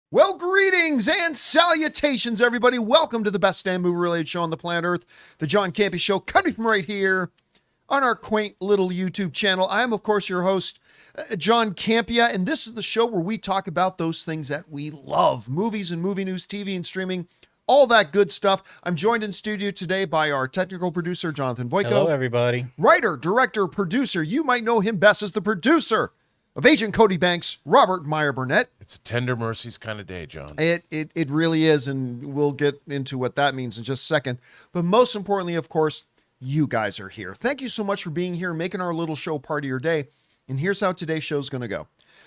Well, greetings and salutations, everybody. Welcome to the best damn movie-related show on the planet Earth, the John Campea Show, coming from right here on our quaint little YouTube channel. I am, of course, your host, John Campea, and this is the show where we talk about those things that we love. Movies and movie news, TV and streaming, all that good stuff. I'm joined in studio today by our technical producer, Jonathan Voico. Hello, everybody. Writer, director, producer. You might know him best as the producer of Agent Cody Banks, Robert Meyer Burnett. It's a tender mercies kind of day, John. It really is, and we'll get into what that means in just a second. But most importantly, of course, you guys are here. Thank you so much for being here, making our little show part of your day. And here's how today's show is going to go.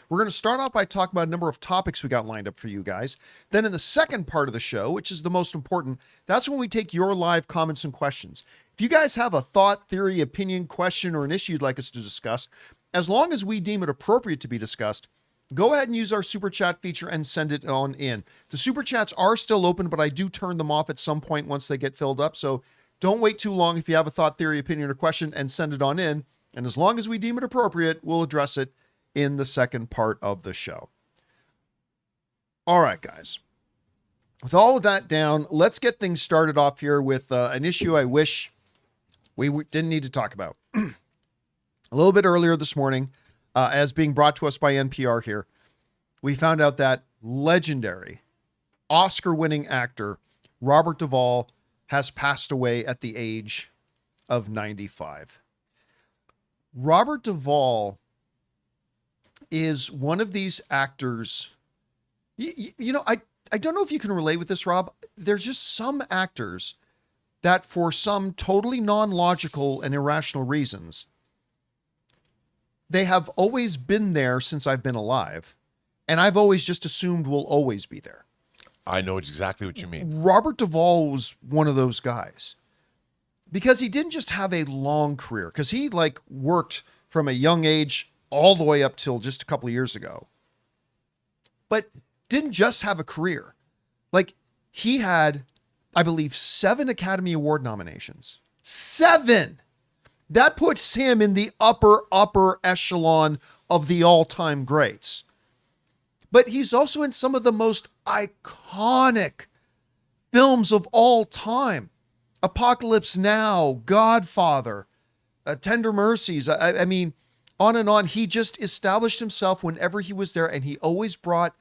We're going to start off by talking about a number of topics we got lined up for you guys. Then in the second part of the show, which is the most important, that's when we take your live comments and questions. If you guys have a thought, theory, opinion, question, or an issue you'd like us to discuss, as long as we deem it appropriate to be discussed, go ahead and use our super chat feature and send it on in. The super chats are still open, but I do turn them off at some point once they get filled up. So don't wait too long if you have a thought, theory, opinion, or question, and send it on in. And as long as we deem it appropriate, we'll address it in the second part of the show. All right, guys. With all of that down, let's get things started off here with an issue I wish we didn't need to talk about. A little bit earlier this morning, as being brought to us by NPR here, we found out that legendary Oscar-winning actor Robert Duvall has passed away at the age of 95. Robert Duvall is one of these actors. You know, I don't know if you can relate with this, Rob. There's just some actors that for some totally non-logical and irrational reasons, they have always been there since I've been alive, and I've always just assumed will always be there. I know exactly what you mean. Robert Duvall was one of those guys because he didn't just have a long career, because he worked from a young age all the way up till just a couple of years ago, but didn't just have a career. He had, I believe, 7 Academy Award nominations. 7! That puts him in the upper echelon of the all-time greats. But he's also in some of the most iconic films of all time. Apocalypse Now, Godfather, Tender Mercies. I mean, on and on. He just established himself whenever he was there, and he always brought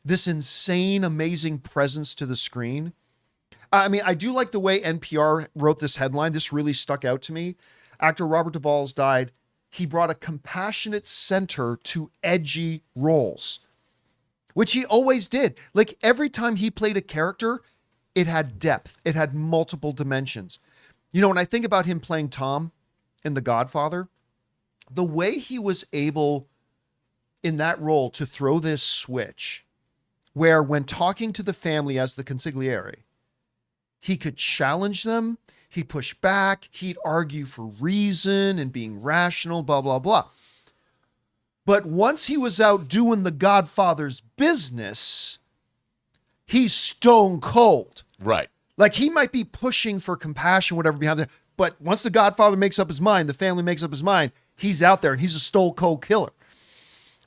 this insane, amazing presence to the screen. I mean, I do like the way NPR wrote this headline. This really stuck out to me. Actor Robert Duvall's died. He brought a compassionate center to edgy roles, which he always did. Every time he played a character, it had depth. It had multiple dimensions. You know, when I think about him playing Tom in The Godfather, the way he was able in that role to throw this switch where when talking to the family as the consigliere, he could challenge them, he'd push back, he'd argue for reason and being rational, blah, blah, blah. But once he was out doing the Godfather's business, he's stone cold. Right. He might be pushing for compassion, whatever behind it, but once the Godfather makes up his mind, the family makes up his mind, he's out there and he's a stone cold killer.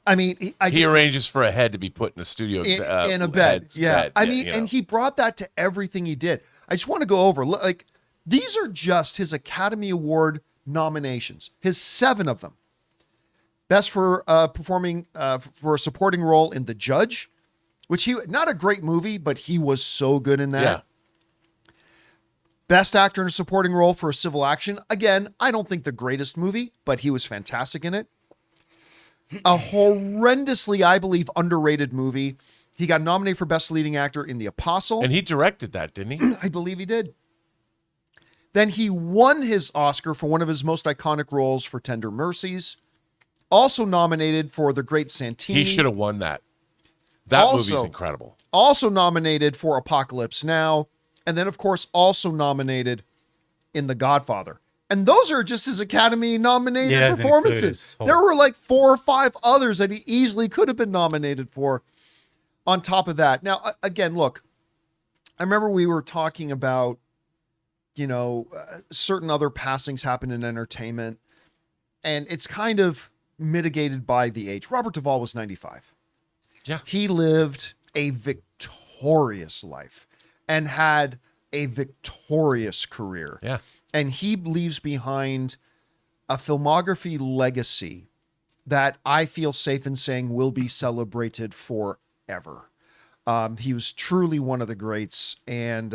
I mean, he arranges for a head to be put in the studio in a bed. Yeah. I mean, and he brought that to everything he did. I just want to go over, these are just his Academy Award nominations, his 7 of them. Best for performing for a supporting role in The Judge, which not a great movie, but he was so good in that. Yeah. Best actor in a supporting role for a civil action. Again, I don't think the greatest movie, but he was fantastic in it. A horrendously, I believe, underrated movie. He got nominated for Best Leading Actor in The Apostle. And he directed that, didn't he? I believe he did. Then he won his Oscar for one of his most iconic roles for Tender Mercies. Also nominated for The Great Santini. He should have won that. That movie's incredible. Also nominated for Apocalypse Now. And then, of course, also nominated in The Godfather. And those are just his Academy-nominated performances. There were 4 or 5 others that he easily could have been nominated for on top of that. Now, again, look, I remember we were talking about, certain other passings happen in entertainment, and it's kind of mitigated by the age. Robert Duvall was 95. Yeah. He lived a victorious life and had a victorious career. Yeah. And he leaves behind a filmography legacy that I feel safe in saying will be celebrated forever. He was truly one of the greats, and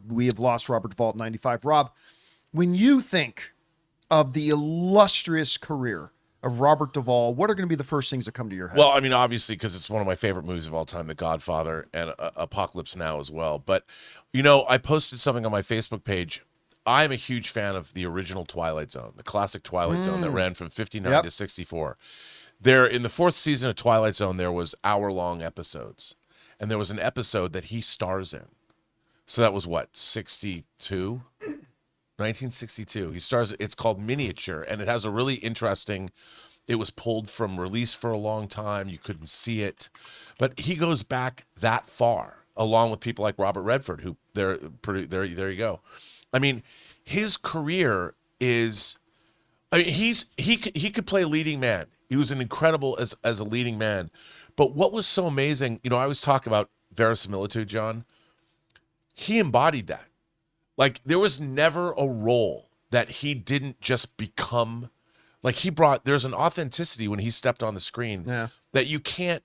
we have lost Robert Duvall at 95. Rob, when you think of the illustrious career of Robert Duvall, what are going to be the first things that come to your head? Well, I mean, obviously, because it's one of my favorite movies of all time, The Godfather, and Apocalypse Now as well. But, you know, I posted something on my Facebook page. I'm a huge fan of the original Twilight Zone, the classic Twilight Zone that ran from 59 to 64. There, in the fourth season of Twilight Zone, there was hour-long episodes. And there was an episode that he stars in. So that was what, 62? 1962. He stars, it's called Miniature, and it has a really interesting, it was pulled from release for a long time. You couldn't see it. But he goes back that far, along with people like Robert Redford, who there you go. I mean, his career is, I mean, he could play a leading man. He was an incredible as a leading man. But what was so amazing, you know, I always talk about verisimilitude, John. He embodied that. Like, there was never a role that he didn't just become. Like, there's an authenticity when he stepped on the screen that you can't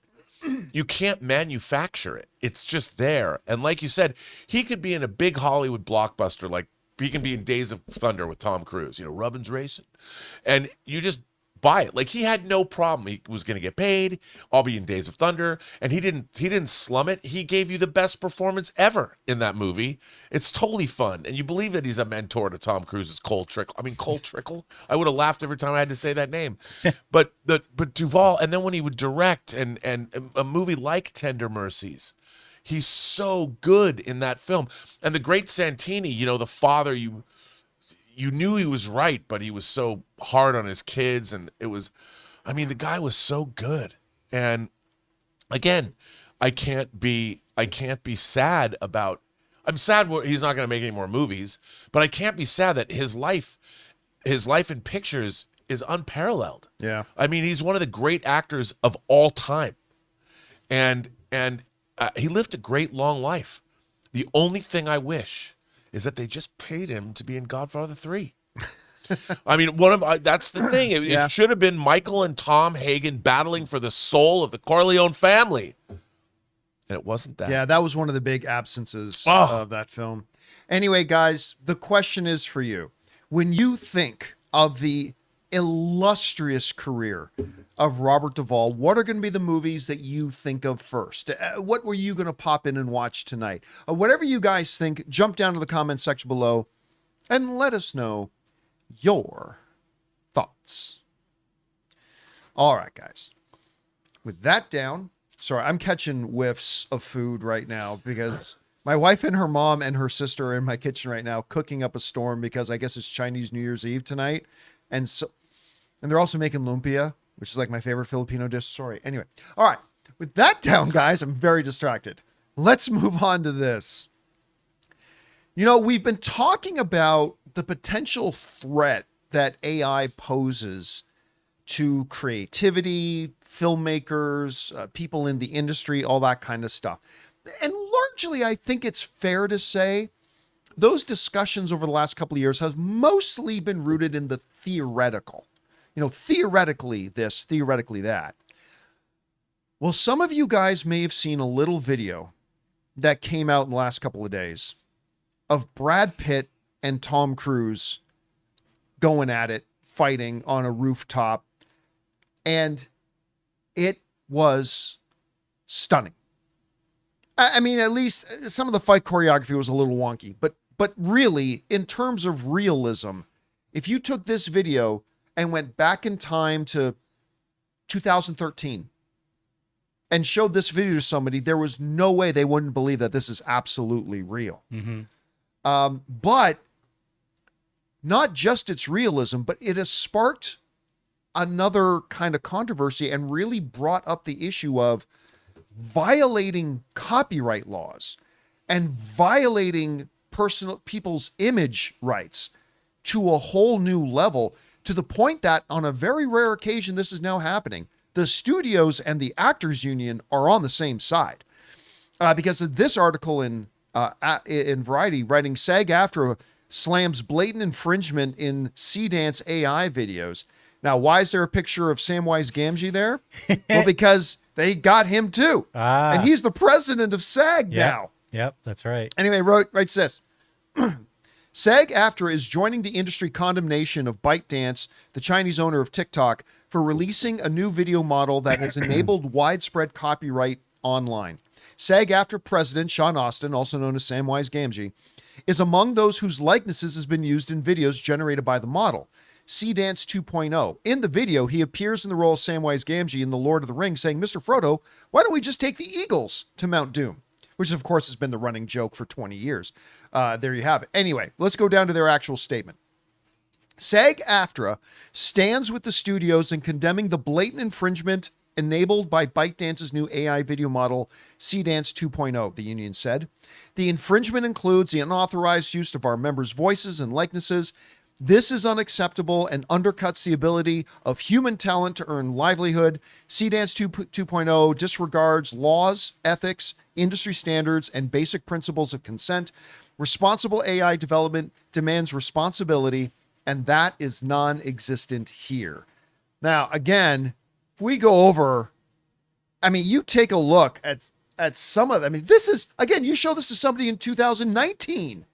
manufacture it. It's just there. And like you said, he could be in a big Hollywood blockbuster, like he can be in Days of Thunder with Tom Cruise, you know, Rubbin's Racing. And you just buy it. Like, he had no problem. He was going to get paid. I'll be in Days of Thunder. And he didn't slum it. He gave you the best performance ever in that movie. It's totally fun. And you believe that he's a mentor to Tom Cruise's Cole Trickle. I mean, Cole Trickle. I would have laughed every time I had to say that name. But Duvall, and then when he would direct and a movie like Tender Mercies, he's so good in that film. And the great Santini, you know, the father, you knew he was right, but he was so hard on his kids. And it was, I mean, the guy was so good. And again, I can't be sad about, I'm sad he's not going to make any more movies, but I can't be sad that his life in pictures is unparalleled. Yeah. I mean, he's one of the great actors of all time. And he lived a great long life. The only thing I wish is that they just paid him to be in Godfather 3. I mean, that's the thing. It should have been Michael and Tom Hagen battling for the soul of the Corleone family. And it wasn't that. Yeah, that was one of the big absences of that film. Anyway, guys, the question is for you. When you think of the illustrious career of Robert Duvall, what are going to be the movies that you think of first? What were you going to pop in and watch tonight? Whatever you guys think, jump down to the comment section below and let us know your thoughts. All right, guys. With that down, sorry, I'm catching whiffs of food right now because my wife and her mom and her sister are in my kitchen right now cooking up a storm because I guess it's Chinese New Year's Eve tonight. And they're also making lumpia, which is like my favorite Filipino dish. Sorry. Anyway. All right. With that down, guys, I'm very distracted. Let's move on to this. You know, we've been talking about the potential threat that AI poses to creativity, filmmakers, people in the industry, all that kind of stuff. And largely, I think it's fair to say those discussions over the last couple of years have mostly been rooted in the theoretical. You know, theoretically this, theoretically that. Well, some of you guys may have seen a little video that came out in the last couple of days of Brad Pitt and Tom Cruise going at it, fighting on a rooftop. And it was stunning. I mean, at least some of the fight choreography was a little wonky, but really, in terms of realism, if you took this video and went back in time to 2013 and showed this video to somebody, there was no way they wouldn't believe that this is absolutely real. Mm-hmm. But not just its realism, but it has sparked another kind of controversy and really brought up the issue of violating copyright laws and violating people's image rights to a whole new level, to the point that on a very rare occasion, this is now happening. The studios and the actors union are on the same side. because of this article in Variety, writing SAG-AFTRA slams blatant infringement in Seedance AI videos. Now, why is there a picture of Samwise Gamgee there? Well, because they got him too. And he's the president of SAG now. Yep, that's right. Anyway, writes this. SAG-AFTRA is joining the industry condemnation of ByteDance, the Chinese owner of TikTok, for releasing a new video model that has enabled widespread copyright online. SAG-AFTRA president Sean Austin, also known as Samwise Gamgee, is among those whose likenesses has been used in videos generated by the model. Seedance 2.0. In the video, he appears in the role of Samwise Gamgee in The Lord of the Rings, saying, "Mr. Frodo, why don't we just take the Eagles to Mount Doom?" Which, of course, has been the running joke for 20 years. There you have it. Anyway, let's go down to their actual statement. SAG-AFTRA stands with the studios in condemning the blatant infringement enabled by ByteDance's new AI video model, Seedance 2.0, the union said. The infringement includes the unauthorized use of our members' voices and likenesses. This is unacceptable and undercuts the ability of human talent to earn livelihood. Seedance 2.0 disregards laws, ethics, industry standards, and basic principles of consent. Responsible AI development demands responsibility, and that is non-existent here. Now, again, if we go over, I mean, you take a look at some of them. I mean, this is, again, you show this to somebody in 2019.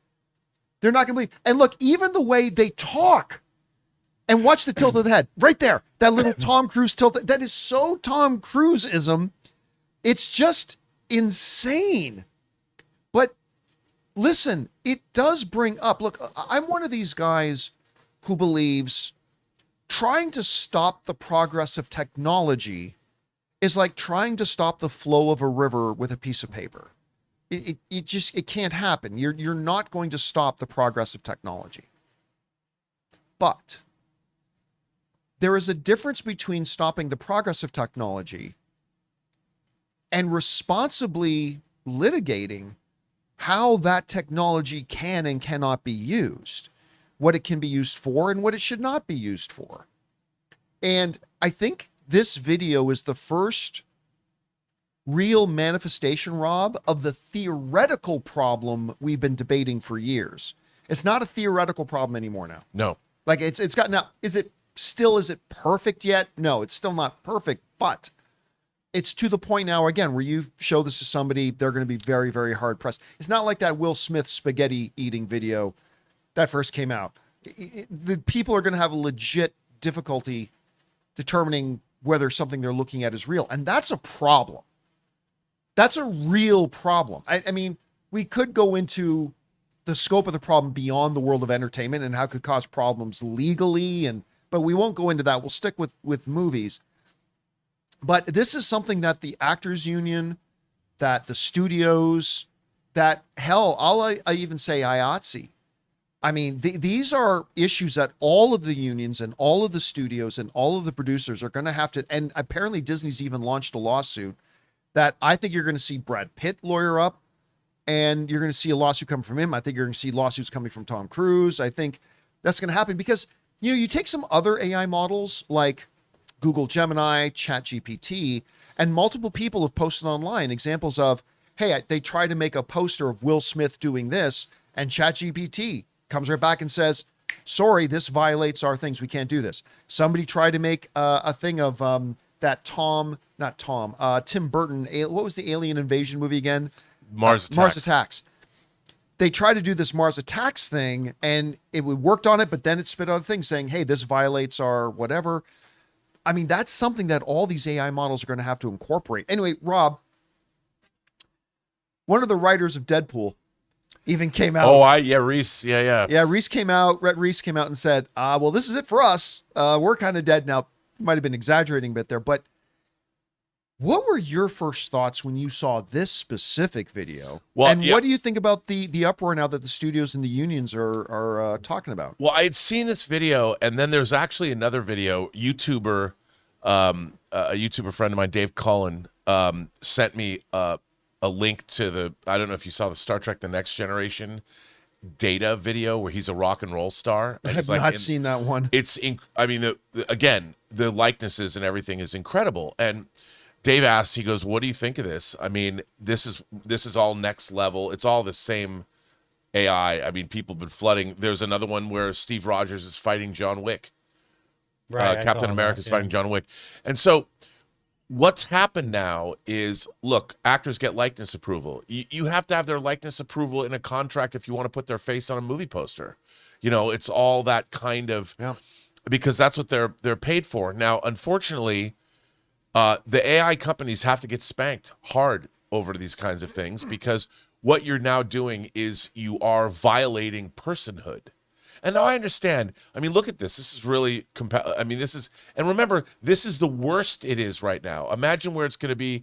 They're not going to believe. And look, even the way they talk, and watch the tilt of the head right there. That little Tom Cruise tilt. That is so Tom Cruise-ism. It's just insane. But listen, it does bring up, look, I'm one of these guys who believes trying to stop the progress of technology is like trying to stop the flow of a river with a piece of paper. It can't happen. You're not going to stop the progress of technology. But there is a difference between stopping the progress of technology and responsibly litigating how that technology can and cannot be used, what it can be used for and what it should not be used for. And I think this video is the first real manifestation, Rob, of the theoretical problem we've been debating for years. It's not a theoretical problem anymore now. No. Like it's got, now, is it perfect yet? No, it's still not perfect, but it's to the point now, again, where you show this to somebody, they're going to be very, very hard pressed. It's not like that Will Smith spaghetti eating video that first came out. The people are going to have a legit difficulty determining whether something they're looking at is real. And that's a problem. That's a real problem. I mean, we could go into the scope of the problem beyond the world of entertainment and how it could cause problems legally, but we won't go into that. We'll stick with movies. But this is something that the actors union, that the studios, that hell, I even say IATSE. I mean, these are issues that all of the unions and all of the studios and all of the producers are going to have to, and apparently Disney's even launched a lawsuit that I think you're going to see Brad Pitt lawyer up, and you're going to see a lawsuit come from him. I think you're going to see lawsuits coming from Tom Cruise. I think that's going to happen because, you know, you take some other AI models like Google Gemini, ChatGPT, and multiple people have posted online examples of, hey, they try to make a poster of Will Smith doing this, and ChatGPT comes right back and says, sorry, this violates our things. We can't do this. Somebody tried to make a thing of that Tim Burton, what was the alien invasion movie again? Mars Attacks. Mars Attacks. They tried to do this Mars Attacks thing, and it worked on it, but then it spit out a thing saying, hey, this violates our whatever. I mean, that's something that all these AI models are going to have to incorporate. Anyway, Rob, one of the writers of Deadpool even came out. Reese. Yeah, Reese came out. Rhett Reese came out and said, well, this is it for us. We're kind of dead now. Might have been exaggerating a bit there, but what were your first thoughts when you saw this specific video? Well, and what do you think about the uproar now that the studios and the unions are talking about? Well, I had seen this video, and then there's actually another video. A YouTuber friend of mine, Dave Cullen, sent me a link to I don't know if you saw the Star Trek: The Next Generation Data video where he's a rock and roll star. And I have not seen that one. It's, I mean, again, the likenesses and everything is incredible. And Dave asks, he goes, "What do you think of this? I mean, this is all next level. It's all the same AI. I mean, people have been flooding. There's another one where Steve Rogers is fighting John Wick. Right, I Captain saw America that, is yeah. fighting John Wick. And so what's happened now is, look, actors get likeness approval. You have to have their likeness approval in a contract if you want to put their face on a movie poster. You know, it's all that kind of, because that's what they're paid for. Now, unfortunately, the AI companies have to get spanked hard over these kinds of things, because what you're now doing is you are violating personhood. And now I understand. I mean, look at this. This is really I mean, this is, and remember, this is the worst it is right now. Imagine where it's going to be.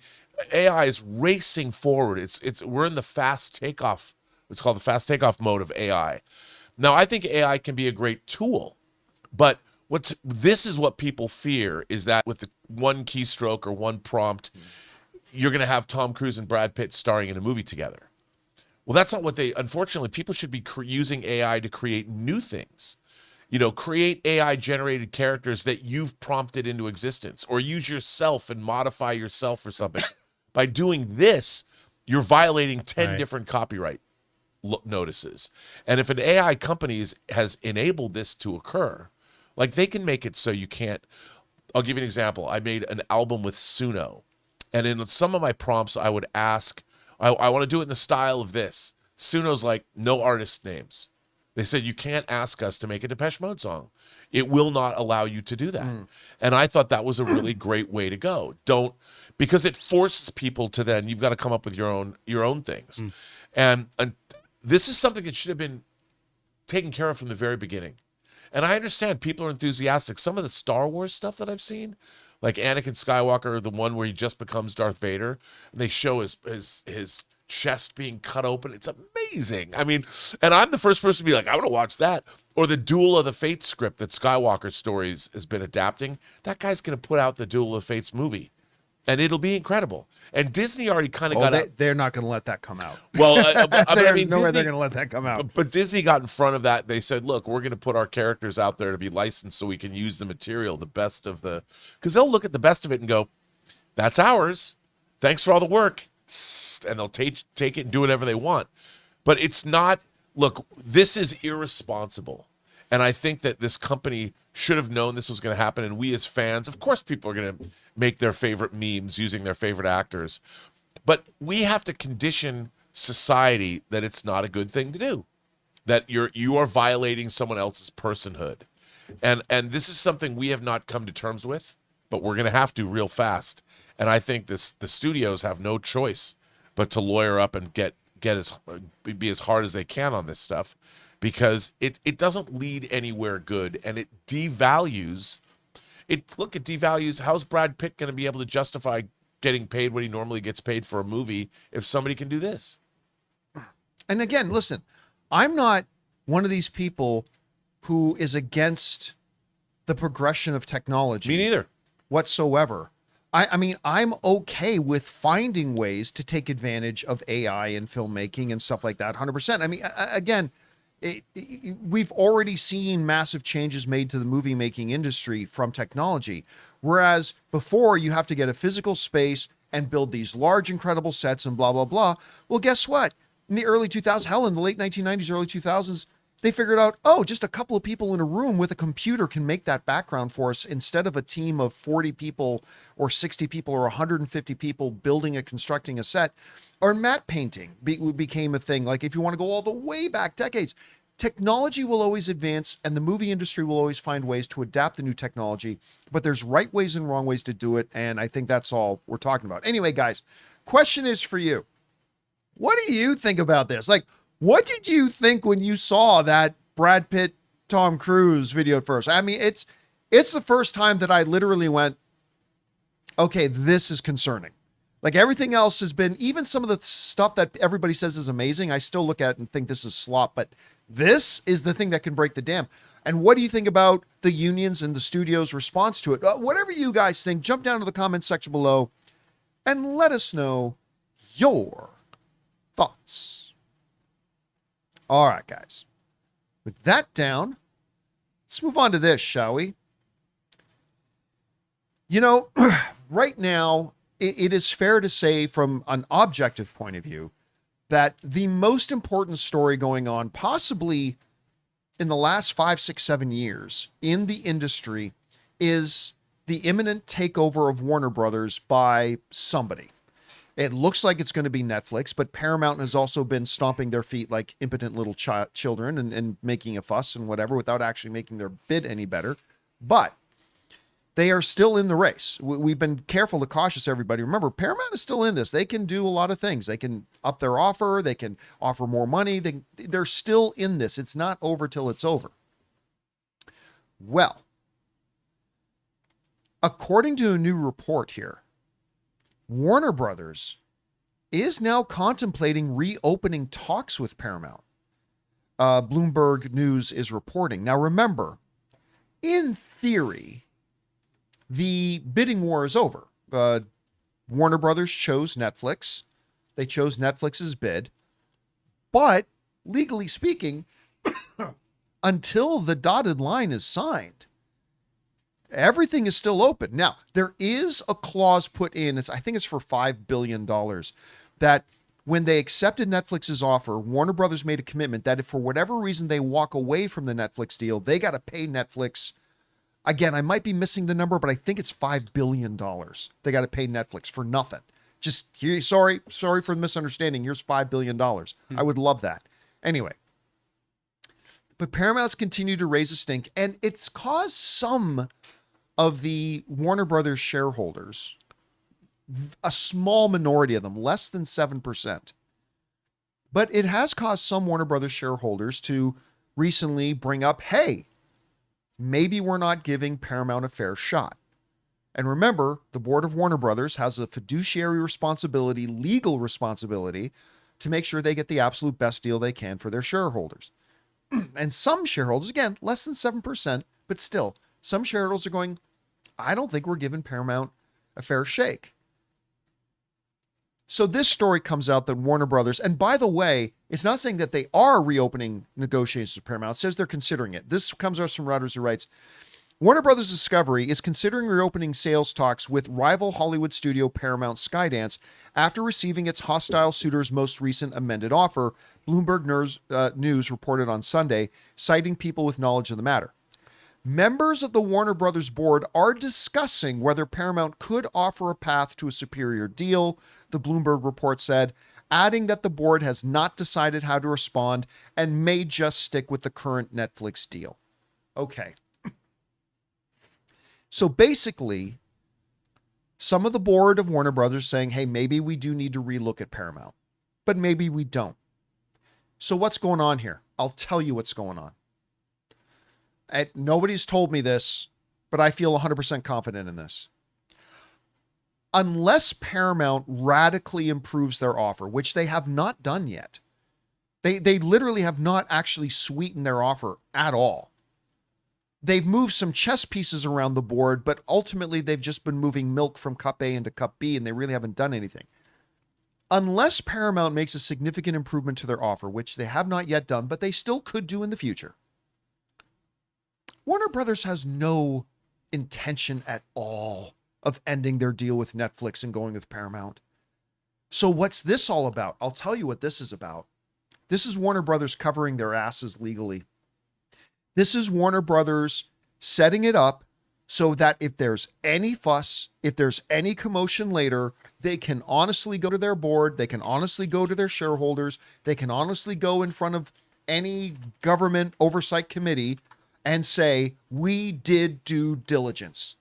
AI is racing forward. We're in the fast takeoff. It's called the fast takeoff mode of AI. Now, I think AI can be a great tool, but this is what people fear, is that with the one keystroke or one prompt, you're going to have Tom Cruise and Brad Pitt starring in a movie together. Well, that's not what unfortunately, people should be using AI to create new things. You know, create AI-generated characters that you've prompted into existence, or use yourself and modify yourself for something. By doing this, you're violating 10 different copyright notices. And if an AI company has enabled this to occur, like, they can make it so you can't. I'll give you an example. I made an album with Suno, and in some of my prompts, I would ask, I want to do it in the style of this. Suno's like, no artist names. They said, you can't ask us to make a Depeche Mode song. It will not allow you to do that. And I thought that was a really great way to go. Because it forces people to then, you've got to come up with your own things. And this is something that should have been taken care of from the very beginning. And I understand people are enthusiastic. Some of the Star Wars stuff that I've seen, like Anakin Skywalker, the one where he just becomes Darth Vader, and they show his chest being cut open. It's amazing. I mean, and I'm the first person to be like, I want to watch that. Or the Duel of the Fates script that Skywalker Stories has been adapting. That guy's going to put out the Duel of the Fates movie, and it'll be incredible. And Disney already kind of got out. They're not going to let that come out. Well, I mean, no way they're going to let that come out. But Disney got in front of that. They said, look, we're going to put our characters out there to be licensed so we can use the material, the best of the, because they'll look at the best of it and go, that's ours. Thanks for all the work. And they'll take it and do whatever they want. But it's not, look, this is irresponsible. And I think that this company should have known this was going to happen. And we as fans, of course, people are going to make their favorite memes using their favorite actors. But we have to condition society that it's not a good thing to do, that you are violating someone else's personhood. And this is something we have not come to terms with, but we're going to have to real fast. And I think the studios have no choice but to lawyer up and be as hard as they can on this stuff, because it doesn't lead anywhere good, and it devalues. It devalues. How's Brad Pitt going to be able to justify getting paid what he normally gets paid for a movie if somebody can do this? And again, listen, I'm not one of these people who is against the progression of technology. Me neither. Whatsoever. I mean, I'm okay with finding ways to take advantage of AI in filmmaking and stuff like that, 100%. I mean, again, we've already seen massive changes made to the movie making industry from technology. Whereas before, you have to get a physical space and build these large, incredible sets and blah, blah, blah. Well, guess what? In the early 2000s, hell, in the late 1990s, early 2000s, they figured out, oh, just a couple of people in a room with a computer can make that background for us, instead of a team of 40 people or 60 people or 150 people building and constructing a set. Or matte painting became a thing. Like, if you want to go all the way back decades, technology will always advance, and the movie industry will always find ways to adapt the new technology, but there's right ways and wrong ways to do it. And I think that's all we're talking about. Anyway, guys, question is for you. What do you think about this? Like, what did you think when you saw that Brad Pitt, Tom Cruise video at first? I mean, it's the first time that I literally went, okay, this is concerning. Like, everything else has been, even some of the stuff that everybody says is amazing, I still look at it and think this is slop, but this is the thing that can break the dam. And what do you think about the unions and the studio's response to it? Whatever you guys think, jump down to the comments section below and let us know your thoughts. All right, guys. With that down, let's move on to this, shall we? You know, right now, it is fair to say from an objective point of view that the most important story going on possibly in the last 5, 6, 7 years in the industry is the imminent takeover of Warner Brothers by somebody. It looks like it's going to be Netflix, but Paramount has also been stomping their feet like impotent little children and making a fuss and whatever without actually making their bid any better. But they are still in the race. We've been careful to cautious everybody. Remember, Paramount is still in this. They can do a lot of things. They can up their offer. They can offer more money. They're still in this. It's not over till it's over. Well, according to a new report here, Warner Brothers is now contemplating reopening talks with Paramount. Bloomberg News is reporting. Now, remember, in theory, the bidding war is over. Warner Brothers chose Netflix. They chose Netflix's bid. But legally speaking, until the dotted line is signed, everything is still open. Now, there is a clause put in, I think it's for $5 billion, that when they accepted Netflix's offer, Warner Brothers made a commitment that if for whatever reason they walk away from the Netflix deal, they got to pay Netflix. Again, I might be missing the number, but I think it's $5 billion. They got to pay Netflix for nothing. Just here, sorry for the misunderstanding. Here's $5 billion. I would love that. Anyway, but Paramount's continued to raise a stink, and it's caused some of the Warner Brothers shareholders, a small minority of them, less than 7%. But it has caused some Warner Brothers shareholders to recently bring up, hey, maybe we're not giving Paramount a fair shot. And remember, the board of Warner Brothers has a fiduciary responsibility, legal responsibility, to make sure they get the absolute best deal they can for their shareholders. And some shareholders, again, less than 7%, but still, some shareholders are going, I don't think we're giving Paramount a fair shake. So this story comes out that Warner Brothers, and by the way, it's not saying that they are reopening negotiations with Paramount. It says they're considering it. This comes out from Reuters, who writes, Warner Brothers Discovery is considering reopening sales talks with rival Hollywood studio Paramount Skydance after receiving its hostile suitor's most recent amended offer, Bloomberg News reported on Sunday, citing people with knowledge of the matter. Members of the Warner Brothers board are discussing whether Paramount could offer a path to a superior deal, the Bloomberg report said, adding that the board has not decided how to respond and may just stick with the current Netflix deal. Okay. So basically, some of the board of Warner Brothers saying, hey, maybe we do need to relook at Paramount, but maybe we don't. So what's going on here? I'll tell you what's going on. And nobody's told me this, but I feel 100% confident in this. Unless Paramount radically improves their offer, which they have not done yet, they literally have not actually sweetened their offer at all. They've moved some chess pieces around the board, but ultimately they've just been moving milk from cup A into cup B, and they really haven't done anything. Unless Paramount makes a significant improvement to their offer, which they have not yet done, but they still could do in the future, Warner Brothers has no intention at all of ending their deal with Netflix and going with Paramount. So what's this all about? I'll tell you what this is about. This is Warner Brothers covering their asses legally. This is Warner Brothers setting it up so that if there's any fuss, if there's any commotion later, they can honestly go to their board, they can honestly go to their shareholders, they can honestly go in front of any government oversight committee and say, we did due diligence.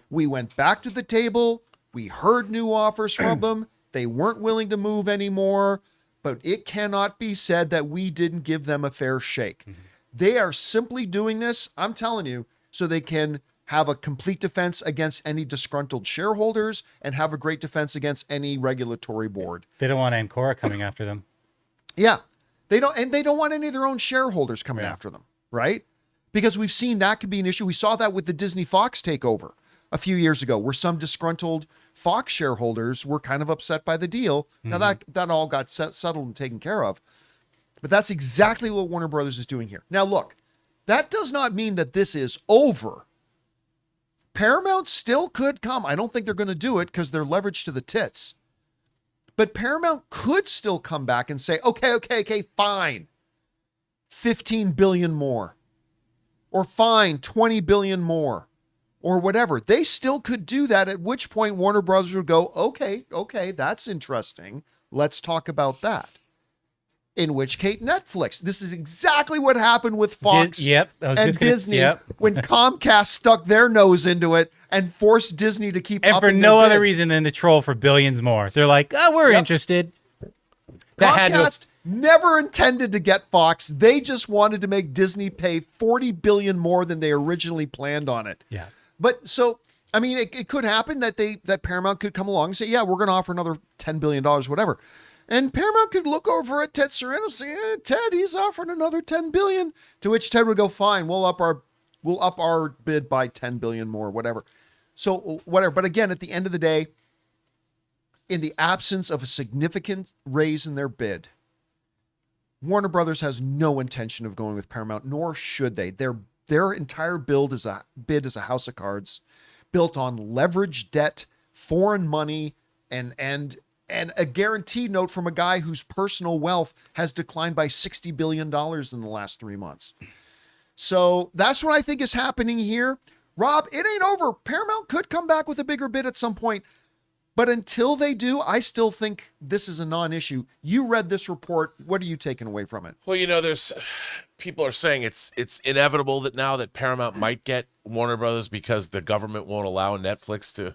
We went back to the table, we heard new offers from them, they weren't willing to move anymore, but it cannot be said that we didn't give them a fair shake. Mm-hmm. They are simply doing this, I'm telling you, so they can have a complete defense against any disgruntled shareholders and have a great defense against any regulatory board. They don't want Ancora coming after them. Yeah. They don't want any of their own shareholders coming after them, right? Because we've seen that could be an issue. We saw that with the Disney Fox takeover a few years ago, where some disgruntled Fox shareholders were kind of upset by the deal. Mm-hmm. Now that all got settled and taken care of. But that's exactly what Warner Brothers is doing here. Now, look, that does not mean that this is over. Paramount still could come. I don't think they're going to do it because they're leveraged to the tits. But Paramount could still come back and say, okay, fine. 15 billion more. Or fine, 20 billion more. Or whatever. They still could do that, at which point Warner Brothers would go, okay, that's interesting. Let's talk about that. In which case, Netflix. This is exactly what happened with Fox and Disney when Comcast stuck their nose into it and forced Disney to keep and up for no other reason than to troll for billions more. They're like, oh, we're interested. Comcast never intended to get Fox. They just wanted to make Disney pay $40 billion more than they originally planned on it. Yeah. But so, I mean, it could happen that Paramount could come along and say, yeah, we're going to offer another $10 billion, whatever. And Paramount could look over at Ted Sarandos and say, Ted, he's offering another $10 billion. To which Ted would go, fine, we'll up our bid by $10 billion more, whatever. So whatever. But again, at the end of the day, in the absence of a significant raise in their bid, Warner Brothers has no intention of going with Paramount, nor should they. Their entire bid is a house of cards built on leveraged debt, foreign money, and a guaranteed note from a guy whose personal wealth has declined by $60 billion in the last 3 months. So that's what I think is happening here. Rob, it ain't over. Paramount could come back with a bigger bid at some point. But until they do, I still think this is a non-issue. You read this report. What are you taking away from it? Well, there's people are saying it's inevitable that Paramount might get Warner Brothers because the government won't allow Netflix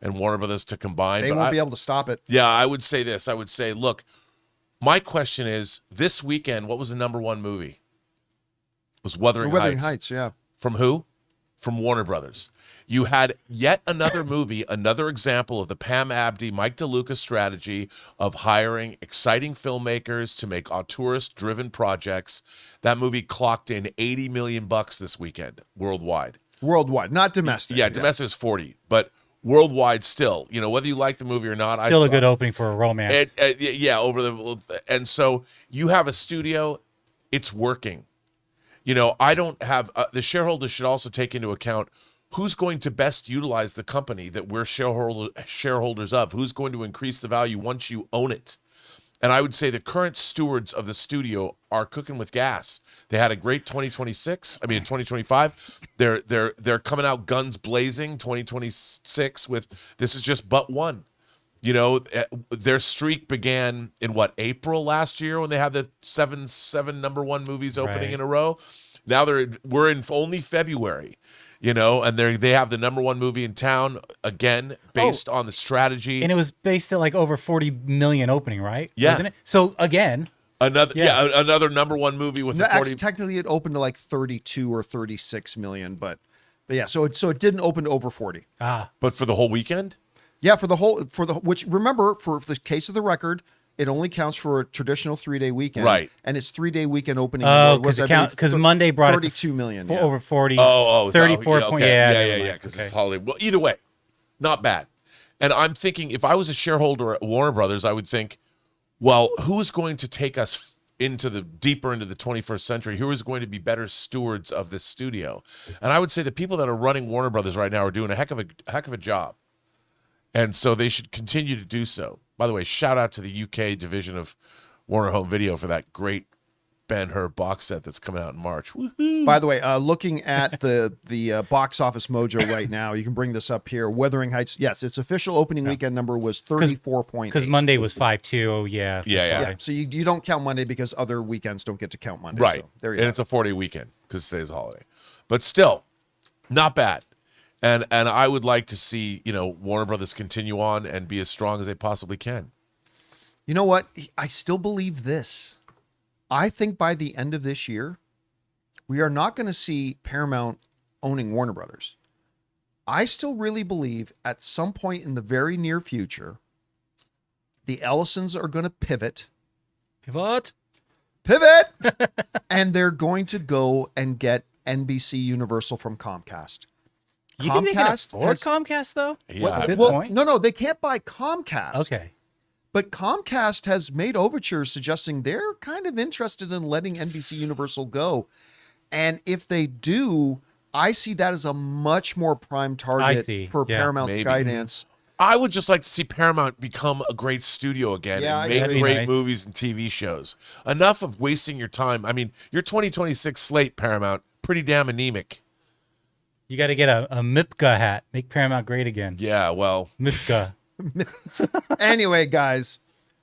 and Warner Brothers to combine. They won't be able to stop it. Yeah, I would say this. I would say, look, my question is, this weekend, what was the number one movie? It was Wuthering Heights. Yeah. From who? From Warner Brothers. You had yet another movie, another example of the Pam Abdi, Mike DeLuca strategy of hiring exciting filmmakers to make auteurist-driven projects. That movie clocked in $80 million this weekend worldwide. Worldwide, not domestic. Yeah, domestic is 40, but worldwide still. Whether you like the movie or not, still a good opening for a romance. And so you have a studio, it's working. I don't have the shareholders should also take into account who's going to best utilize the company that we're shareholders of, who's going to increase the value once you own it. And I would say the current stewards of the studio are cooking with gas. They had a great 2025. They're coming out guns blazing 2026 with this is just but one. Their streak began in April last year when they had the seven number one movies opening in a row. Now we're in only February, and they have the number one movie in town again based on the strategy. And it was based at like over 40 million opening, right? Yeah. Wasn't it? So again, another number one movie with actually, technically it opened to like 32 or 36 million, but yeah, so it didn't open to over 40. But for the whole weekend? Yeah, which remember, for the case of the record, it only counts for a traditional 3-day weekend. Right. And its 3-day weekend opening because Monday brought 32 million. Over 40. 34 point. Yeah, because it's holiday. Well, either way, not bad. And I'm thinking, if I was a shareholder at Warner Brothers, I would think, well, who's going to take us deeper into the 21st century? Who is going to be better stewards of this studio? And I would say the people that are running Warner Brothers right now are doing a heck of a job. And so they should continue to do so. By the way, shout out to the UK division of Warner Home Video for that great Ben-Hur box set that's coming out in March. Woohoo! By the way, looking at the box office mojo right now, you can bring this up here. Wuthering Heights, yes, its official opening weekend number was 34.8. Because Monday was 5.2. Oh, yeah. Yeah. So you don't count Monday because other weekends don't get to count Monday. Right. So there you and go. It's a 4-day weekend because today's a holiday. But still, not bad. And I would like to see, Warner Brothers continue on and be as strong as they possibly can. You know what? I still believe this. I think by the end of this year, we are not going to see Paramount owning Warner Brothers. I still really believe at some point in the very near future, the Ellisons are going to pivot. And they're going to go and get NBC Universal from Comcast. You think they can afford Comcast, though? Yeah. At this point? No, they can't buy Comcast. Okay. But Comcast has made overtures suggesting they're kind of interested in letting NBC Universal go. And if they do, I see that as a much more prime target see. for Yeah. Paramount's Maybe. guidance. I would just like to see Paramount become a great studio again Yeah, I and make agree. great Nice. movies and TV shows. Enough of wasting your time. I mean, your 2026 slate, Paramount, pretty damn anemic. You got to get a MIPCA hat. Make Paramount great again. Yeah, well, MIPCA. Anyway, guys,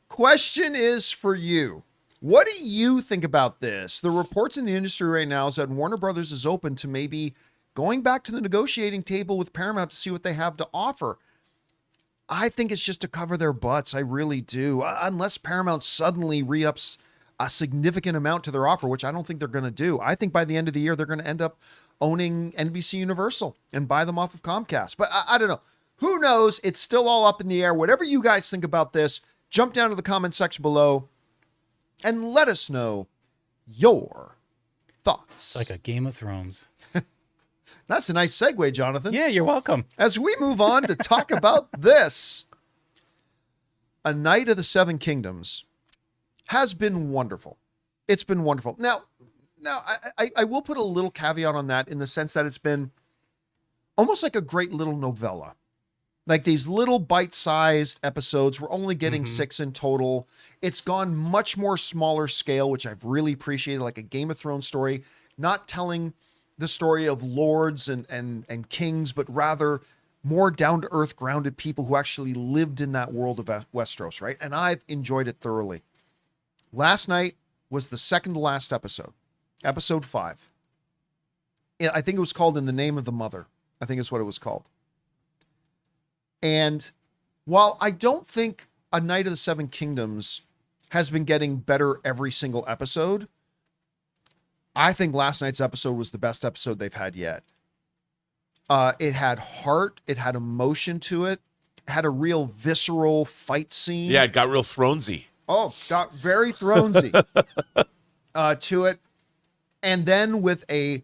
question is for you. What do you think about this? The reports in the industry right now is that Warner Brothers is open to maybe going back to the negotiating table with Paramount to see what they have to offer. I think it's just to cover their butts. I really do. Unless Paramount suddenly re-ups a significant amount to their offer, which I don't think they're going to do. I think by the end of the year, they're going to end up owning NBC Universal and buy them off of Comcast. But I don't know. Who knows? It's still all up in the air. Whatever you guys think about this, jump down to the comment section below and let us know your thoughts. It's like a Game of Thrones. That's a nice segue, Jonathan. Yeah, you're welcome. As we move on to talk about this, A Knight of the Seven Kingdoms has been wonderful. It's been wonderful. Now I will put a little caveat on that in the sense that it's been almost like a great little novella. Like these little bite-sized episodes. We're only getting 6 in total. It's gone much more smaller scale, which I've really appreciated, like a Game of Thrones story, not telling the story of lords and kings, but rather more down-to-earth, grounded people who actually lived in that world of Westeros, right? And I've enjoyed it thoroughly. Last night was the second to last episode, episode 5. I think it was called In the Name of the Mother. I think is what it was called. And while I don't think A Knight of the Seven Kingdoms has been getting better every single episode, I think last night's episode was the best episode they've had yet. It had heart. It had emotion to it. It had a real visceral fight scene. yeah, it got real Thronesy. Oh, got very Thronesy to it. And then with a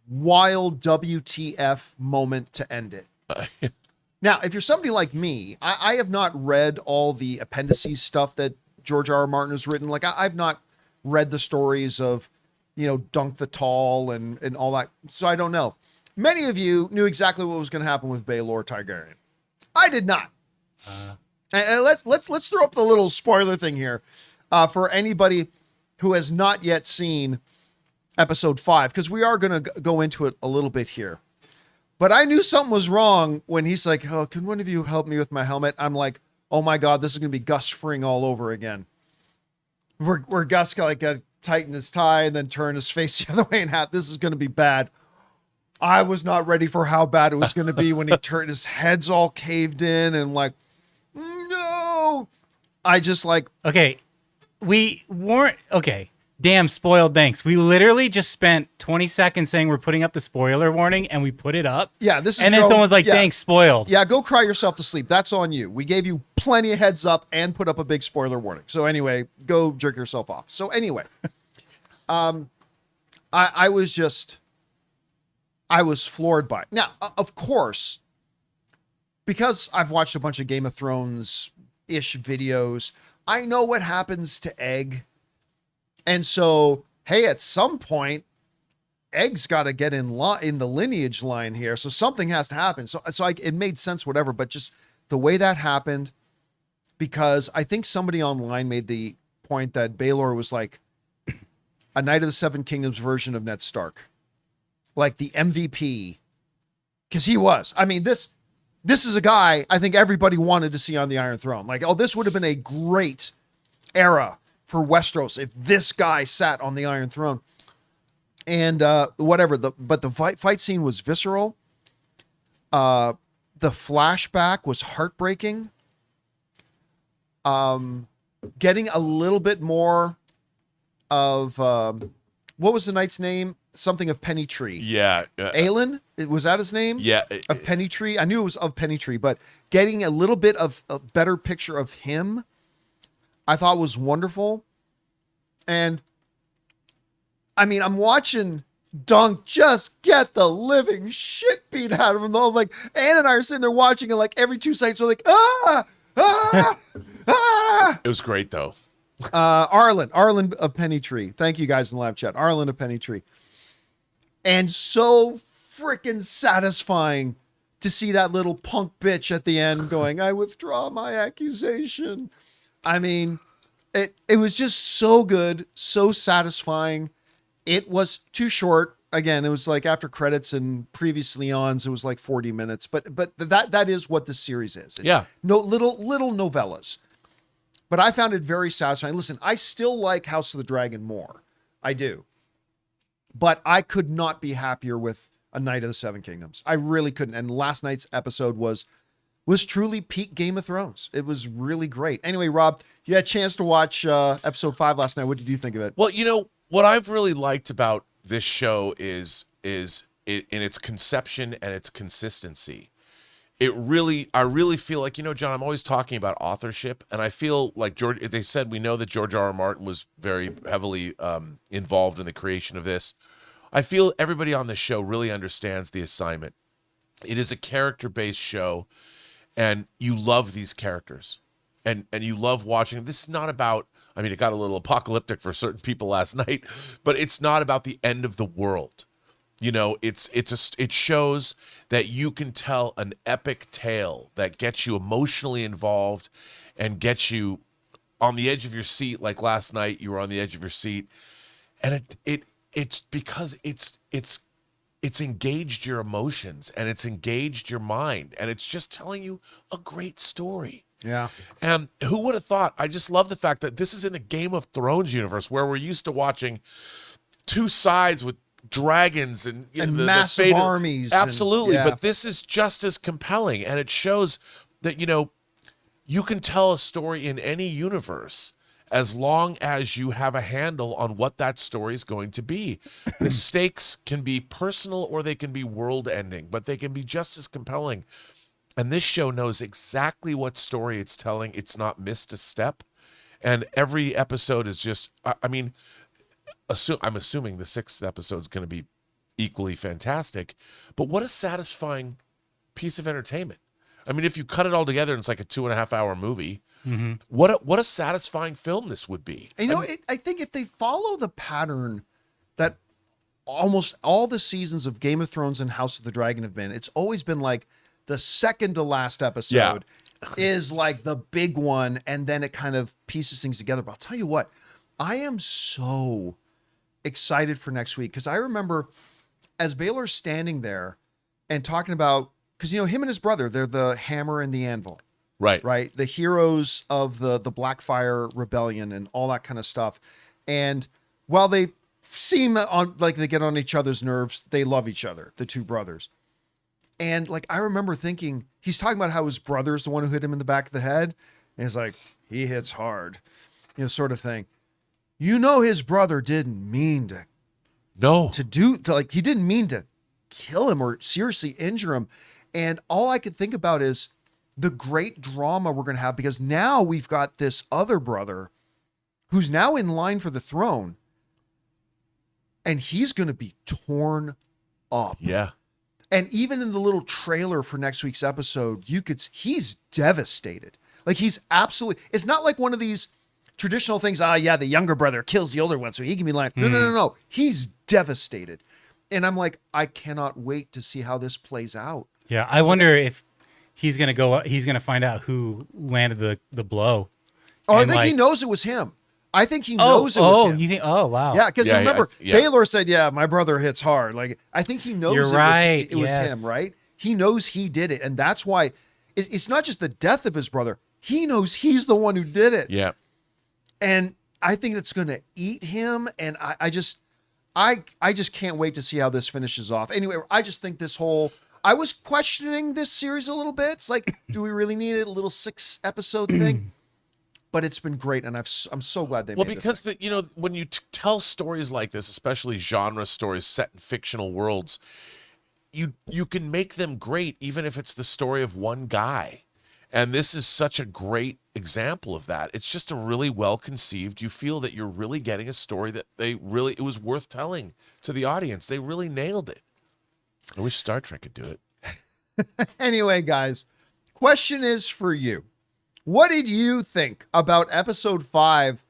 wild WTF moment to end it. Now, if you're somebody like me, I have not read all the appendices stuff that George R. R. Martin has written. Like, I've not read the stories of, Dunk the Tall and all that. So I don't know. Many of you knew exactly what was going to happen with Baelor Targaryen. I did not. And let's throw up the little spoiler thing here for anybody who has not yet seen episode 5, because we are going to go into it a little bit here. But I knew something was wrong when he's like, "Oh, can one of you help me with my helmet?" I'm like, "Oh my God, this is going to be Gus Fring all over again." Where Gus got to tighten his tie and then turn his face the other way and this is going to be bad. I was not ready for how bad it was going to be when he turned his head's all caved in and like, no. I just like, Okay, we weren't okay. Damn, spoiled. Thanks. We literally just spent 20 seconds saying we're putting up the spoiler warning, and we put it up. yeah, this is And then your own- someone's like, yeah. "Thanks, spoiled." Yeah, go cry yourself to sleep. That's on you. We gave you plenty of heads up and put up a big spoiler warning. So anyway, go jerk yourself off. So anyway, I was floored by it. Now, of course, because I've watched a bunch of Game of Thrones-ish videos, I know what happens to Egg. And so, hey, at some point, Egg's got to get in the lineage line here. So something has to happen. So it made sense, whatever. But just the way that happened, because I think somebody online made the point that Baelor was like a Knight of the Seven Kingdoms version of Ned Stark, like the MVP, because he was. I mean, this is a guy I think everybody wanted to see on the Iron Throne. Like, oh, this would have been a great era for Westeros if this guy sat on the Iron Throne. And whatever, but the fight scene was visceral. The flashback was heartbreaking. Getting a little bit more of what was the knight's name? Something of Pennytree. Yeah. Aelin? Was that his name? Yeah. Of Pennytree. I knew it was of Pennytree, but getting a little bit of a better picture of him, I thought was wonderful. And I mean, I'm watching Dunk just get the living shit beat out of him. Though, like, Ann and I are sitting there watching, and like every 2 seconds, we're like, ah. It was great though. Arlen of Pennytree. Thank you guys in live chat. Arlen of Pennytree. and so freaking satisfying to see that little punk bitch at the end going, I withdraw my accusation. I mean, it was just so good, so satisfying. It was too short. Again, it was like after credits and previously ons, it was like 40 minutes. But that is what the series is. Yeah. No little novellas. But I found it very satisfying. Listen, I still like House of the Dragon more. I do. But I could not be happier with A Knight of the Seven Kingdoms. I really couldn't. And last night's episode was truly peak Game of Thrones. It was really great. Anyway, Rob, you had a chance to watch episode 5 last night. What did you think of it? Well, you know, what I've really liked about this show is in its conception and its consistency. I really feel like, you know, John, I'm always talking about authorship, and I feel like they said, we know that George R. R. Martin was very heavily involved in the creation of this. I feel everybody on this show really understands the assignment. It is a character-based show, and you love these characters, and you love watching. This is not about, I mean, it got a little apocalyptic for certain people last night, but it's not about the end of the world. You know, it shows that you can tell an epic tale that gets you emotionally involved and gets you on the edge of your seat. Like last night, you were on the edge of your seat, and it's because it's engaged your emotions and it's engaged your mind, and it's just telling you a great story. Yeah. And who would have thought? I just love the fact that this is in a Game of Thrones universe where we're used to watching two sides with dragons and, you know, the massive fate of armies. Absolutely. And, yeah. But this is just as compelling, and it shows that, you know, you can tell a story in any universe as long as you have a handle on what that story is going to be. The stakes can be personal or they can be world ending, but they can be just as compelling. And this show knows exactly what story it's telling. It's not missed a step. And every episode is just, I mean, I'm assuming the 6th episode is going to be equally fantastic, but what a satisfying piece of entertainment. I mean, if you cut it all together, it's like a 2.5 hour movie. Mm-hmm. What a satisfying film this would be. And, you know, I think if they follow the pattern that almost all the seasons of Game of Thrones and House of the Dragon have been, it's always been like the second to last episode is like the big one, and then it kind of pieces things together. But I'll tell you what, I am so excited for next week, because I remember as Baylor's standing there and talking about, because, you know, him and his brother, they're the hammer and the anvil. Right. The heroes of the Blackfire Rebellion and all that kind of stuff. And while they seem like they get on each other's nerves, they love each other, the two brothers. And like, I remember thinking, he's talking about how his brother's the one who hit him in the back of the head. And he's like, he hits hard, you know, sort of thing. You know, his brother didn't mean to he didn't mean to kill him or seriously injure him. And all I could think about is the great drama we're going to have, because now we've got this other brother who's now in line for the throne, and he's going to be torn up. Yeah. And even in the little trailer for next week's episode, he's devastated. Like, he's absolutely, it's not like one of these traditional things. The younger brother kills the older one, so he can be like, no. He's devastated. And I'm like, I cannot wait to see how this plays out. Yeah. I wonder if he's going to find out who landed the blow. Oh, I think he knows it was him. I think he knows it was him. You think? Oh, wow. Yeah, because remember, Baylor said, my brother hits hard. Like, I think he knows it was him, right? He knows he did it. And that's why it's not just the death of his brother. He knows he's the one who did it. Yeah. And I think it's going to eat him. And I just can't wait to see how this finishes off. Anyway, I just think I was questioning this series a little bit. It's like, do we really need it? A little 6-episode thing? But it's been great, and I'm so glad they made it. Well, because when you tell stories like this, especially genre stories set in fictional worlds, you can make them great even if it's the story of one guy. And this is such a great example of that. It's just a really well conceived. You feel that you're really getting a story that it was worth telling to the audience. They really nailed it. I wish Star Trek could do it. Anyway, guys, question is for you. What did you think about episode 5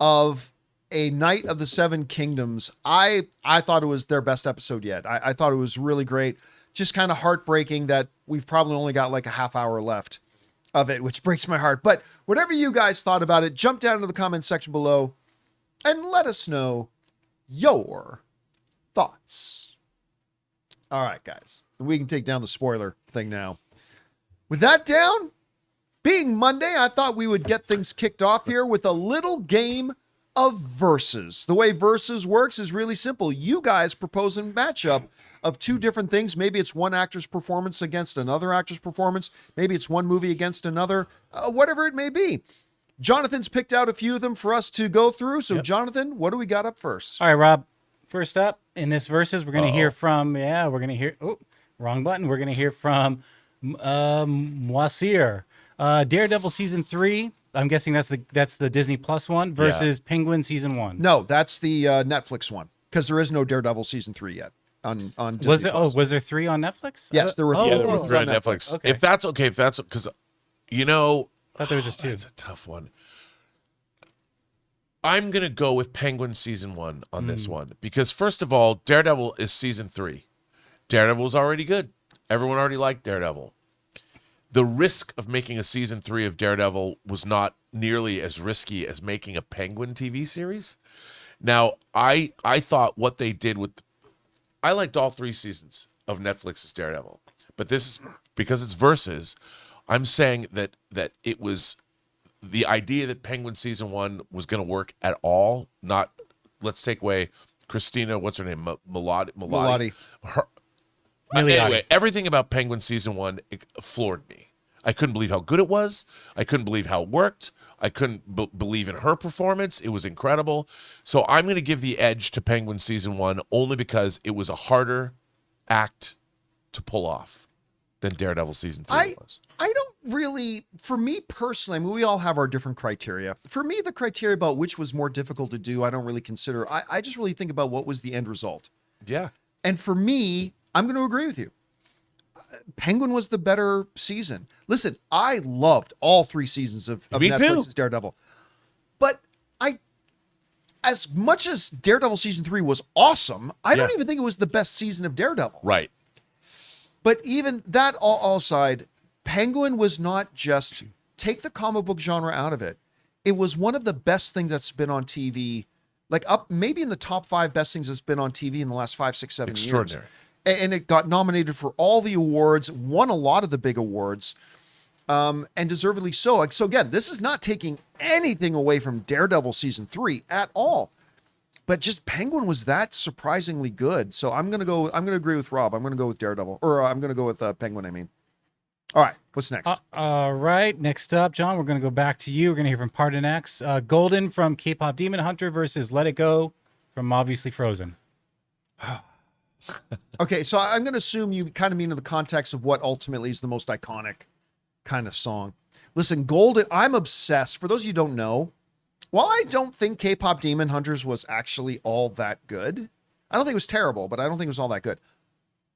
of a Knight of the Seven Kingdoms, I thought it was their best episode yet. I thought it was really great. Just kind of heartbreaking that we've probably only got like a half hour left of it, which breaks my heart. But whatever you guys thought about it, jump down to the comment section below and let us know your thoughts. All right, guys. We can take down the spoiler thing now. With that down, being Monday, I thought we would get things kicked off here with a little game of verses. The way verses works is really simple. You guys propose a matchup of two different things. Maybe it's one actor's performance against another actor's performance. Maybe it's one movie against another, whatever it may be. Jonathan's picked out a few of them for us to go through. So, Jonathan, what do we got up first? All right, Rob. First up in this verses, we're going to hear from, wrong button. We're going to hear from Moisir. Daredevil season 3. I'm guessing that's the Disney Plus one versus Penguin season 1. No, that's the Netflix one because there is no Daredevil season 3 yet on Disney Was it? Plus. Was there 3 on Netflix? Yes, there were. Yeah, there three was 3 on Netflix. Okay. If that's because, I thought there was just 2. It's a tough one. I'm going to go with Penguin season 1 on this one because, first of all, Daredevil is season 3. Daredevil's already good. Everyone already liked Daredevil. The risk of making a season 3 of Daredevil was not nearly as risky as making a Penguin TV series. Now, I thought what they did with... I liked all 3 seasons of Netflix's Daredevil. But this is... Because it's versus, I'm saying that it was... The idea that Penguin season 1 was going to work at all, not... Let's take away Christina, what's her name? Milotti. Anyway, everything about Penguin season 1 floored me. I couldn't believe how good it was. I couldn't believe how it worked. I couldn't believe in her performance. It was incredible. So I'm going to give the edge to Penguin season 1 only because it was a harder act to pull off than Daredevil season 3 was. I don't really, for me personally, I mean, we all have our different criteria. For me, the criteria about which was more difficult to do, I don't really consider. I just really think about what was the end result. Yeah. And for me, I'm going to agree with you. Penguin was the better season. Listen, I loved all 3 seasons of Netflix's Daredevil. But as much as Daredevil season 3 was awesome, I don't even think it was the best season of Daredevil. Right. But even that all aside, Penguin was not just, take the comic book genre out of it. It was one of the best things that's been on TV, like up maybe in the top 5 best things that's been on TV in the last 5, 6, 7 years. Extraordinary. And it got nominated for all the awards, won a lot of the big awards, and deservedly so. So again, this is not taking anything away from Daredevil season 3 at all, but just Penguin was that surprisingly good. So I'm gonna agree with Rob. I'm gonna go with Daredevil, or I'm gonna go with Penguin. I mean, all right, what's next? All right, next up, John. We're gonna go back to you. We're gonna hear from Pardon X, Golden from K-pop Demon Hunter versus Let It Go from obviously Frozen. Okay, so I'm going to assume you kind of mean in the context of what ultimately is the most iconic kind of song. Listen, Golden, I'm obsessed. For those of you who don't know, while I don't think K-pop Demon Hunters was actually all that good, I don't think it was terrible, but I don't think it was all that good.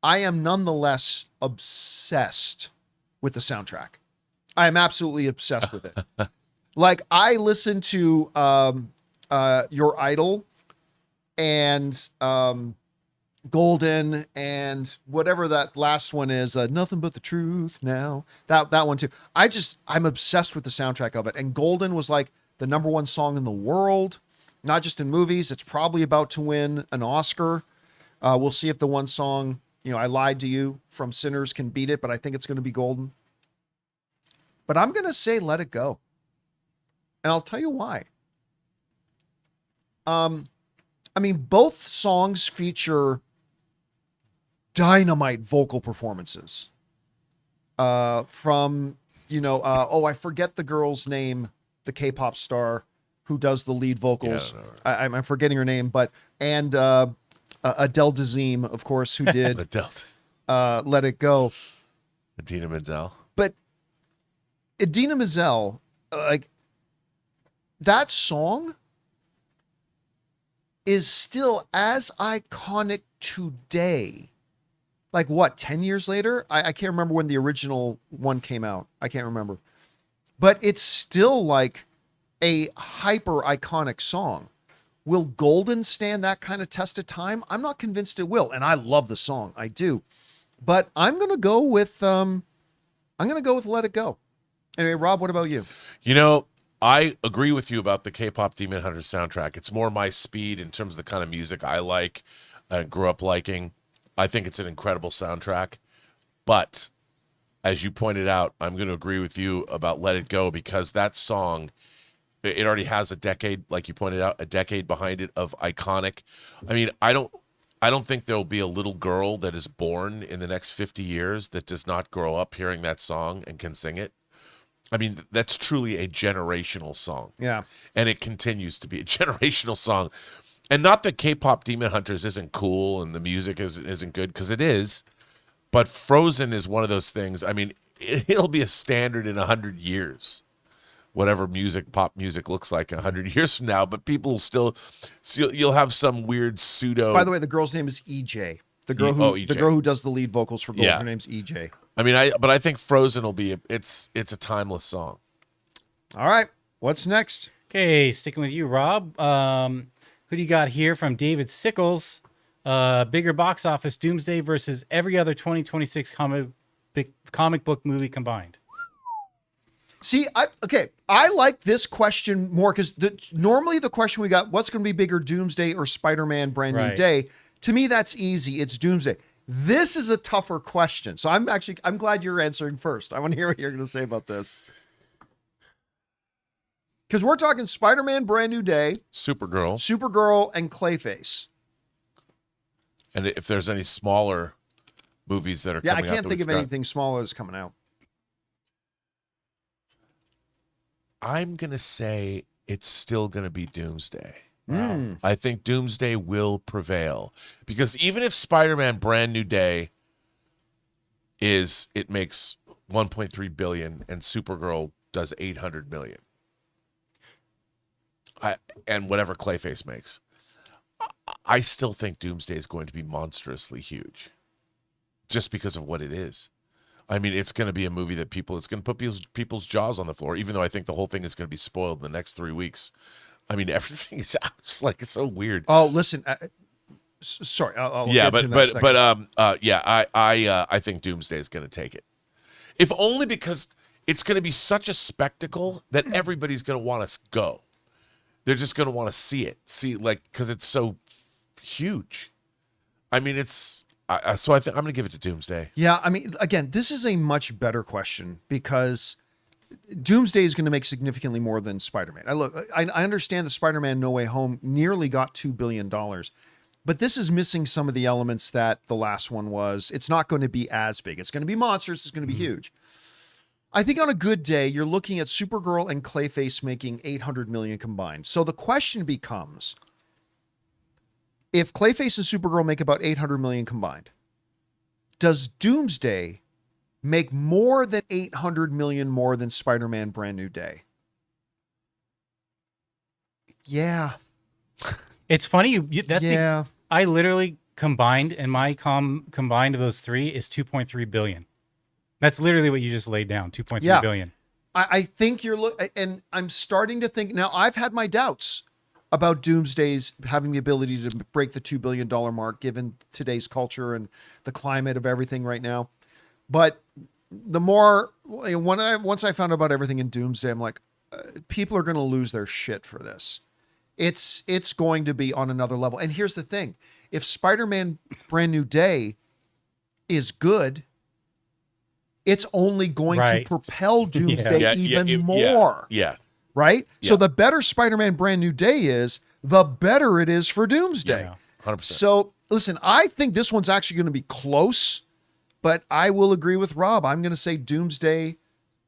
I am nonetheless obsessed with the soundtrack. I am absolutely obsessed with it. Like, I listen to Your Idol and Golden and whatever that last one is, Nothing But the Truth Now, that one too. I'm obsessed with the soundtrack of it. And Golden was like the #1 song in the world, not just in movies. It's probably about to win an Oscar. We'll see if the one song, I Lied to You from Sinners can beat it, but I think it's going to be Golden. But I'm going to say Let It Go. And I'll tell you why. I mean, both songs feature dynamite vocal performances from, I forget the girl's name, the K-pop star who does the lead vocals. Yeah, I'm forgetting her name, and Adele Dazeem, of course, who did Let It Go. Idina Menzel. But Idina Menzel, like, that song is still as iconic today. Like what, 10 years later? I can't remember when the original one came out. I can't remember. But it's still like a hyper iconic song. Will Golden stand that kind of test of time? I'm not convinced it will. And I love the song. I do. But I'm going to go with Let It Go. Anyway, Rob, what about you? You know, I agree with you about the K-pop Demon Hunters soundtrack. It's more my speed in terms of the kind of music I like and grew up liking. I think it's an incredible soundtrack. But as you pointed out, I'm going to agree with you about Let It Go, because that song, it already has a decade, like you pointed out, a decade behind it of iconic. I mean, I don't think there'll be a little girl that is born in the next 50 years that does not grow up hearing that song and can sing it. I mean, that's truly a generational song. Yeah. And it continues to be a generational song. And not that K-pop Demon Hunters isn't cool and the music isn't good, because it is. But Frozen is one of those things. I mean, it'll be a standard in 100 years. Whatever pop music looks like 100 years from now, but people still you'll have some weird pseudo. By the way, the girl's name is EJ. The girl who does the lead vocals for Gold. Yeah. Her name's EJ. I mean, I think Frozen will be it's a timeless song. All right, what's next? Okay, sticking with you, Rob. Who do you got here from David Sickles? Bigger box office, Doomsday versus every other 2026 comic book movie combined. See, I like this question more because normally the question we got, what's going to be bigger, Doomsday or Spider-Man Brand New Day? To me, that's easy. It's Doomsday. This is a tougher question. So I'm glad you're answering first. I want to hear what you're going to say about this. Because we're talking Spider-Man Brand New Day, Supergirl, and Clayface. And if there's any smaller movies that are coming out. Yeah, I can't think of anything smaller that's coming out. I'm going to say it's still going to be Doomsday. Wow. I think Doomsday will prevail, because even if Spider-Man Brand New Day makes 1.3 billion and Supergirl does 800 million. And whatever Clayface makes, I still think Doomsday is going to be monstrously huge, just because of what it is. I mean, it's going to be a movie that it's going to put people's jaws on the floor, even though I think the whole thing is going to be spoiled in the next 3 weeks. I mean, everything is out. It's so weird. Oh, listen. Sorry. I'll yeah, but I think Doomsday is going to take it, if only because it's going to be such a spectacle that everybody's going to want to go. They're just going to want to see it, because it's so huge. I mean, so I think I'm going to give it to Doomsday. Yeah, I mean, again, this is a much better question because Doomsday is going to make significantly more than Spider-Man. I understand that Spider-Man No Way Home nearly got $2 billion, but this is missing some of the elements that the last one was. It's not going to be as big. It's going to be monstrous. It's going to be huge. I think on a good day, you're looking at Supergirl and Clayface making 800 million combined. So the question becomes, if Clayface and Supergirl make about 800 million combined, does Doomsday make more than 800 million more than Spider-Man Brand New Day? Yeah. It's funny. I literally combined, and my combined of those three is 2.3 billion. That's literally what you just laid down. 2.3 billion. I think and I'm starting to think now. I've had my doubts about Doomsday's having the ability to break the $2 billion mark, given today's culture and the climate of everything right now. But the more, once I found out about everything in Doomsday, I'm like, people are going to lose their shit for this. It's going to be on another level. And here's the thing. If Spider-Man Brand New Day is good, it's only going to propel Doomsday even more. Yeah. Right? Yeah. So the better Spider-Man Brand New Day is, the better it is for Doomsday. Yeah, 100%. So listen, I think this one's actually going to be close, but I will agree with Rob. I'm going to say Doomsday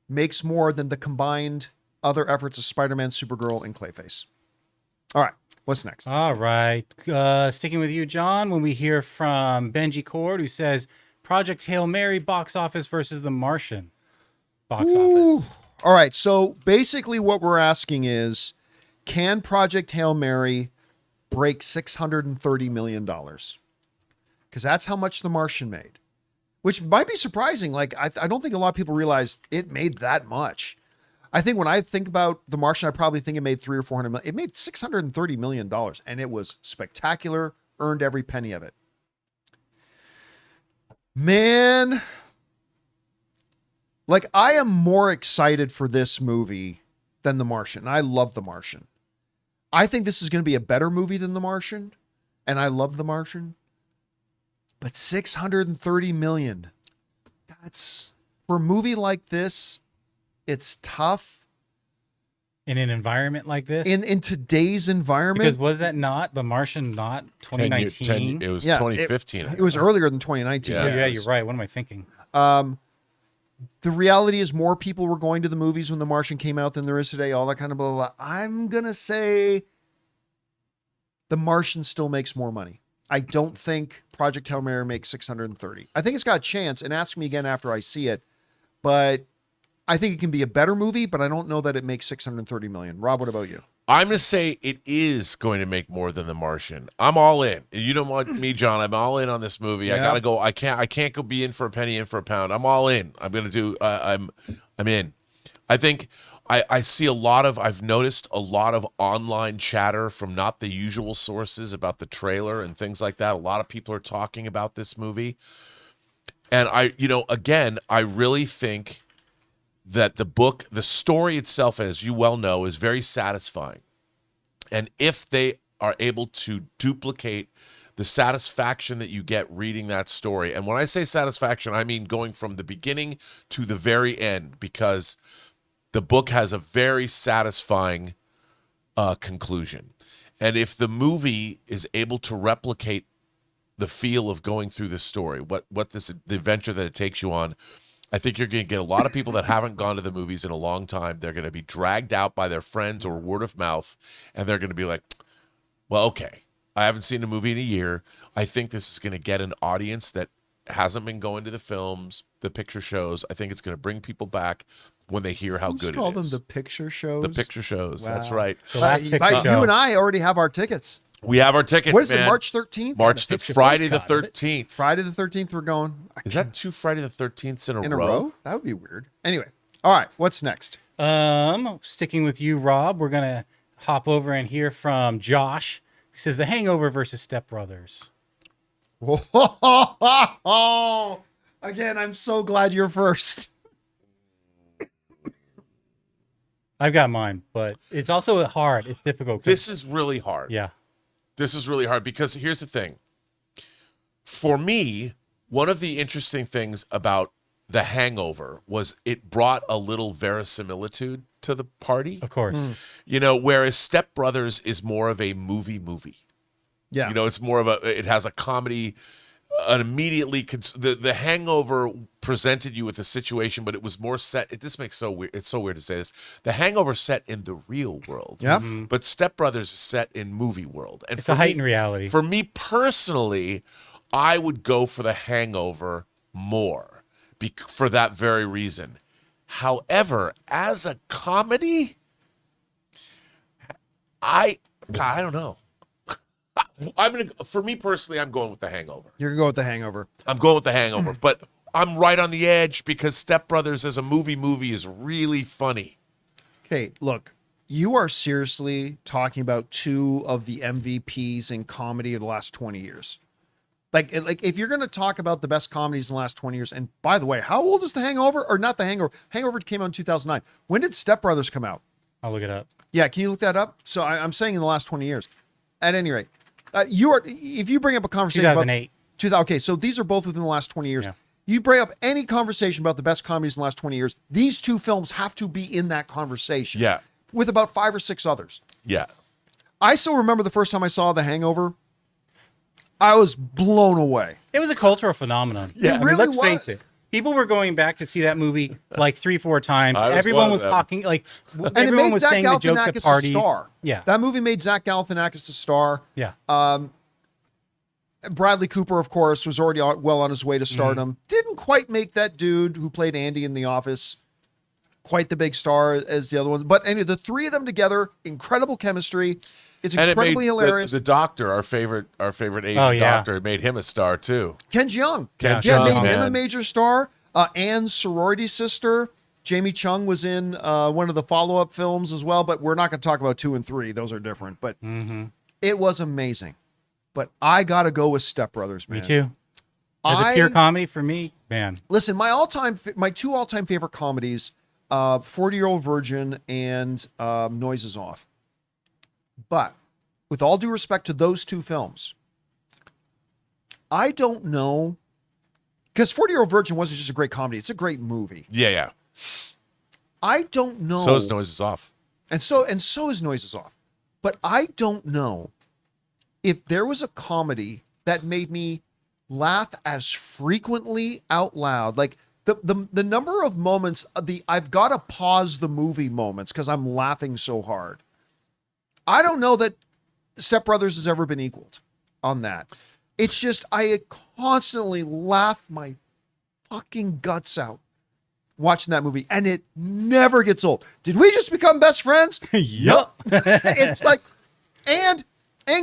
makes more than the combined other efforts of Spider-Man, Supergirl, and Clayface. All right. What's next? All right. Sticking with you, John, when we hear from Benji Cord, who says Project Hail Mary box office versus The Martian box office. All right. So basically what we're asking is, can Project Hail Mary break $630 million? Because that's how much The Martian made, which might be surprising. Like, I don't think a lot of people realize it made that much. I think when I think about The Martian, I probably think it made 300 or 400 million. It made $630 million, and it was spectacular, earned every penny of it. Man, like, I am more excited for this movie than The Martian. And I love The Martian. I think this is going to be a better movie than The Martian, and I love The Martian. But 630 million, that's, for a movie like this, it's tough. In an environment like this? In today's environment. Because was that not The Martian, not 2019? It was Yeah, 2015. It was earlier than 2019. Oh, yeah, you're right. What am I thinking? The reality is more people were going to the movies when The Martian came out than there is today, all that kind of blah, blah, blah. I'm going to say The Martian still makes more money. I don't think Project Hail Mary makes 630. I think it's got a chance, and ask me again after I see it, but I think it can be a better movie, but I don't know that it makes 630 million. Rob, what about you? I'm going to say it is going to make more than The Martian. I'm all in. You don't want me, John. I'm all in on this movie. Yeah. I got to go. I can't go be in for a penny, in for a pound. I'm all in. I'm going to do, I'm in. I think I see I've noticed a lot of online chatter from not the usual sources about the trailer and things like that. A lot of people are talking about this movie. And I really think that the story itself, as you well know, is very satisfying. And if they are able to duplicate the satisfaction that you get reading that story, and when I say satisfaction, I mean going from the beginning to the very end, because the book has a very satisfying conclusion. And if the movie is able to replicate the feel of going through this story, the adventure that it takes you on, I think you're going to get a lot of people that haven't gone to the movies in a long time. They're going to be dragged out by their friends or word of mouth, and they're going to be like, well, okay, I haven't seen a movie in a year. I think this is going to get an audience that hasn't been going to the films, the picture shows. I think it's going to bring people back when they hear how good it is. Call them the picture shows. The picture shows. Wow. That's right. You and I already have our tickets. We have our tickets. What is man. it? March 13th. Friday the 13th. Friday the 13th. We're going. Is that 2 Friday the 13th in a row? That would be weird. Anyway, all right. What's next? Sticking with you, Rob. We're gonna hop over and hear from Josh. He says The Hangover versus Step Brothers. Again, I'm so glad you're first. I've got mine, but it's also hard. It's difficult. This is really hard. Yeah. This is really hard because here's the thing. For me, one of the interesting things about The Hangover was it brought a little verisimilitude to the party. Of course. Whereas Step Brothers is more of a movie. Yeah. It's more of it has a comedy, the Hangover presented you with a situation, but it was more set. This makes so weird. It's so weird to say this. The Hangover set in the real world. Yeah. But Step Brothers is set in movie world. And it's a heightened reality. For me personally, I would go for The Hangover more for that very reason. However, as a comedy, I don't know. For me personally, I'm going with The Hangover. You're gonna go with The Hangover. I'm going with The Hangover, but I'm right on the edge because Step Brothers as a movie is really funny. Okay, look, you are seriously talking about two of the MVPs in comedy of the last 20 years. Like if you're going to talk about the best comedies in the last 20 years, and by the way, how old is The Hangover? Or not The Hangover? Hangover came out in 2009. When did Step Brothers come out? I'll look it up. Yeah, can you look that up? So I'm saying in the last 20 years. At any rate, if you bring up a conversation 2008. Okay, so these are both within the last 20 years. Yeah. You bring up any conversation about the best comedies in the last 20 years, these two films have to be in that conversation. Yeah. With about 5 or 6 others. Yeah. I still remember the first time I saw The Hangover. I was blown away. It was a cultural phenomenon. Yeah, it really let's was. face it. People were going back to see that movie like 3-4 times. I was Everyone one of was them. talking like And everyone it made was Zach saying the jokes at Galifianakis a parties. star. Yeah. That movie made Zach Galifianakis a star. Yeah. Bradley Cooper, of course, was already well on his way to stardom. Didn't quite make that dude who played Andy in The Office quite the big star as the other one. But anyway, the three of them together, incredible chemistry. It's incredibly hilarious. The doctor, our favorite Asian doctor, it made him a star too. Ken Jeong. Ken Yeah, Jeong, made him a man. major star. Anne's sorority sister. Jamie Chung was in one of the follow-up films as well, but we're not going to talk about 2 and 3. Those are different. But it was amazing. But I got to go with Step Brothers, man. Me too. As a pure comedy for me, man. Listen, my two all-time favorite comedies, 40-Year-Old Virgin and Noises Off. But with all due respect to those two films, I don't know, because 40-Year-Old Virgin wasn't just a great comedy; it's a great movie. Yeah. I don't know. So is Noises Off. And so is Noises Off. But I don't know if there was a comedy that made me laugh as frequently out loud. Like the number of moments, I've got to pause the movie moments because I'm laughing so hard. I don't know that Step Brothers has ever been equaled on that. It's just, I constantly laugh my fucking guts out watching that movie, and it never gets old. Did we just become best friends? Yep. It's like, and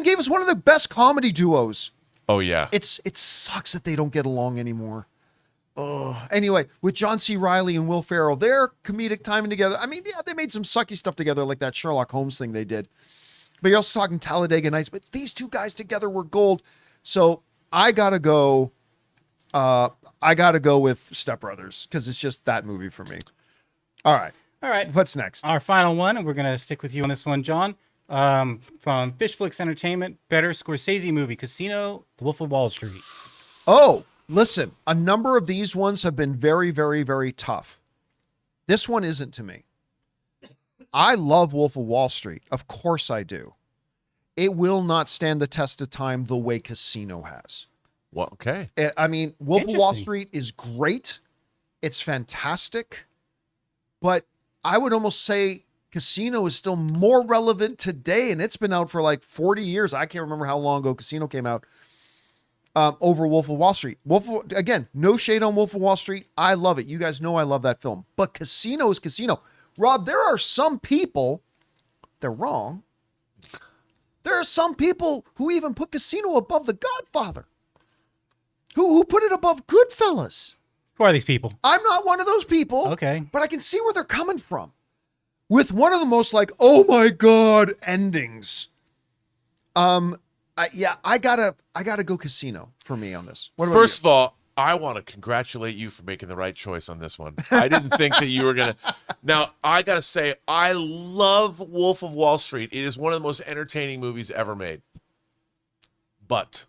gave us one of the best comedy duos. Oh yeah. It sucks that they don't get along anymore. Oh, anyway, with John C. Reilly and Will Ferrell, their comedic timing together. I mean, yeah, they made some sucky stuff together, like that Sherlock Holmes thing they did. But you're also talking Talladega Nights. But these two guys together were gold. So I gotta go. I gotta go with Step Brothers because it's just that movie for me. All right. What's next? Our final one, and we're gonna stick with you on this one, John. From Fishflix Entertainment, better Scorsese movie, Casino, The Wolf of Wall Street. Oh, listen, a number of these ones have been very, very, very tough. This one isn't to me. I love Wolf of Wall Street. Of course I do. It will not stand the test of time the way Casino has. Well, okay. I mean, Wolf of Wall Street is great. It's fantastic. But I would almost say Casino is still more relevant today, and it's been out for like 40 years. I can't remember how long ago Casino came out. Over Wolf of Wall Street. Again, no shade on Wolf of Wall Street. I love it. You guys know I love that film. But Casino is Casino. Rob, there are some people, they're wrong. There are some people who even put Casino above The Godfather. Who put it above Goodfellas. Who are these people? I'm not one of those people. Okay. But I can see where they're coming from. With one of the most like, oh my God, endings. I gotta go Casino for me on this. What about First you? of all, I want to congratulate you for making the right choice on this one. I didn't think that you were gonna. Now I gotta say, I love Wolf of Wall Street. It is one of the most entertaining movies ever made. But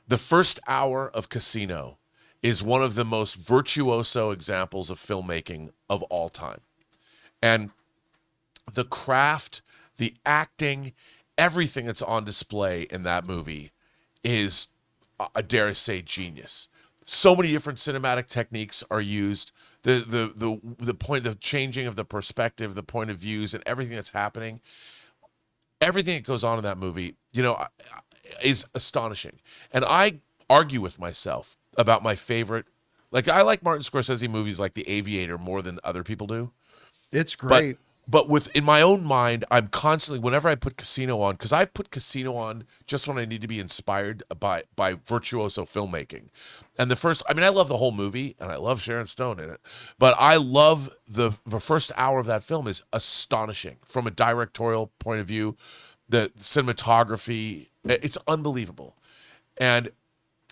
the first hour of Casino is one of the most virtuoso examples of filmmaking of all time, and the craft, the acting, everything that's on display in that movie is, I dare say, genius. So many different cinematic techniques are used. The point of changing of the perspective, the point of views, and everything that's happening, everything that goes on in that movie, is astonishing. And I argue with myself about my favorite. Like, I like Martin Scorsese movies like The Aviator more than other people do. It's great. But in my own mind, I'm constantly, whenever I put Casino on, because I put Casino on just when I need to be inspired by virtuoso filmmaking. And I love the whole movie, and I love Sharon Stone in it, but I love the first hour of that film is astonishing from a directorial point of view. The cinematography, it's unbelievable. And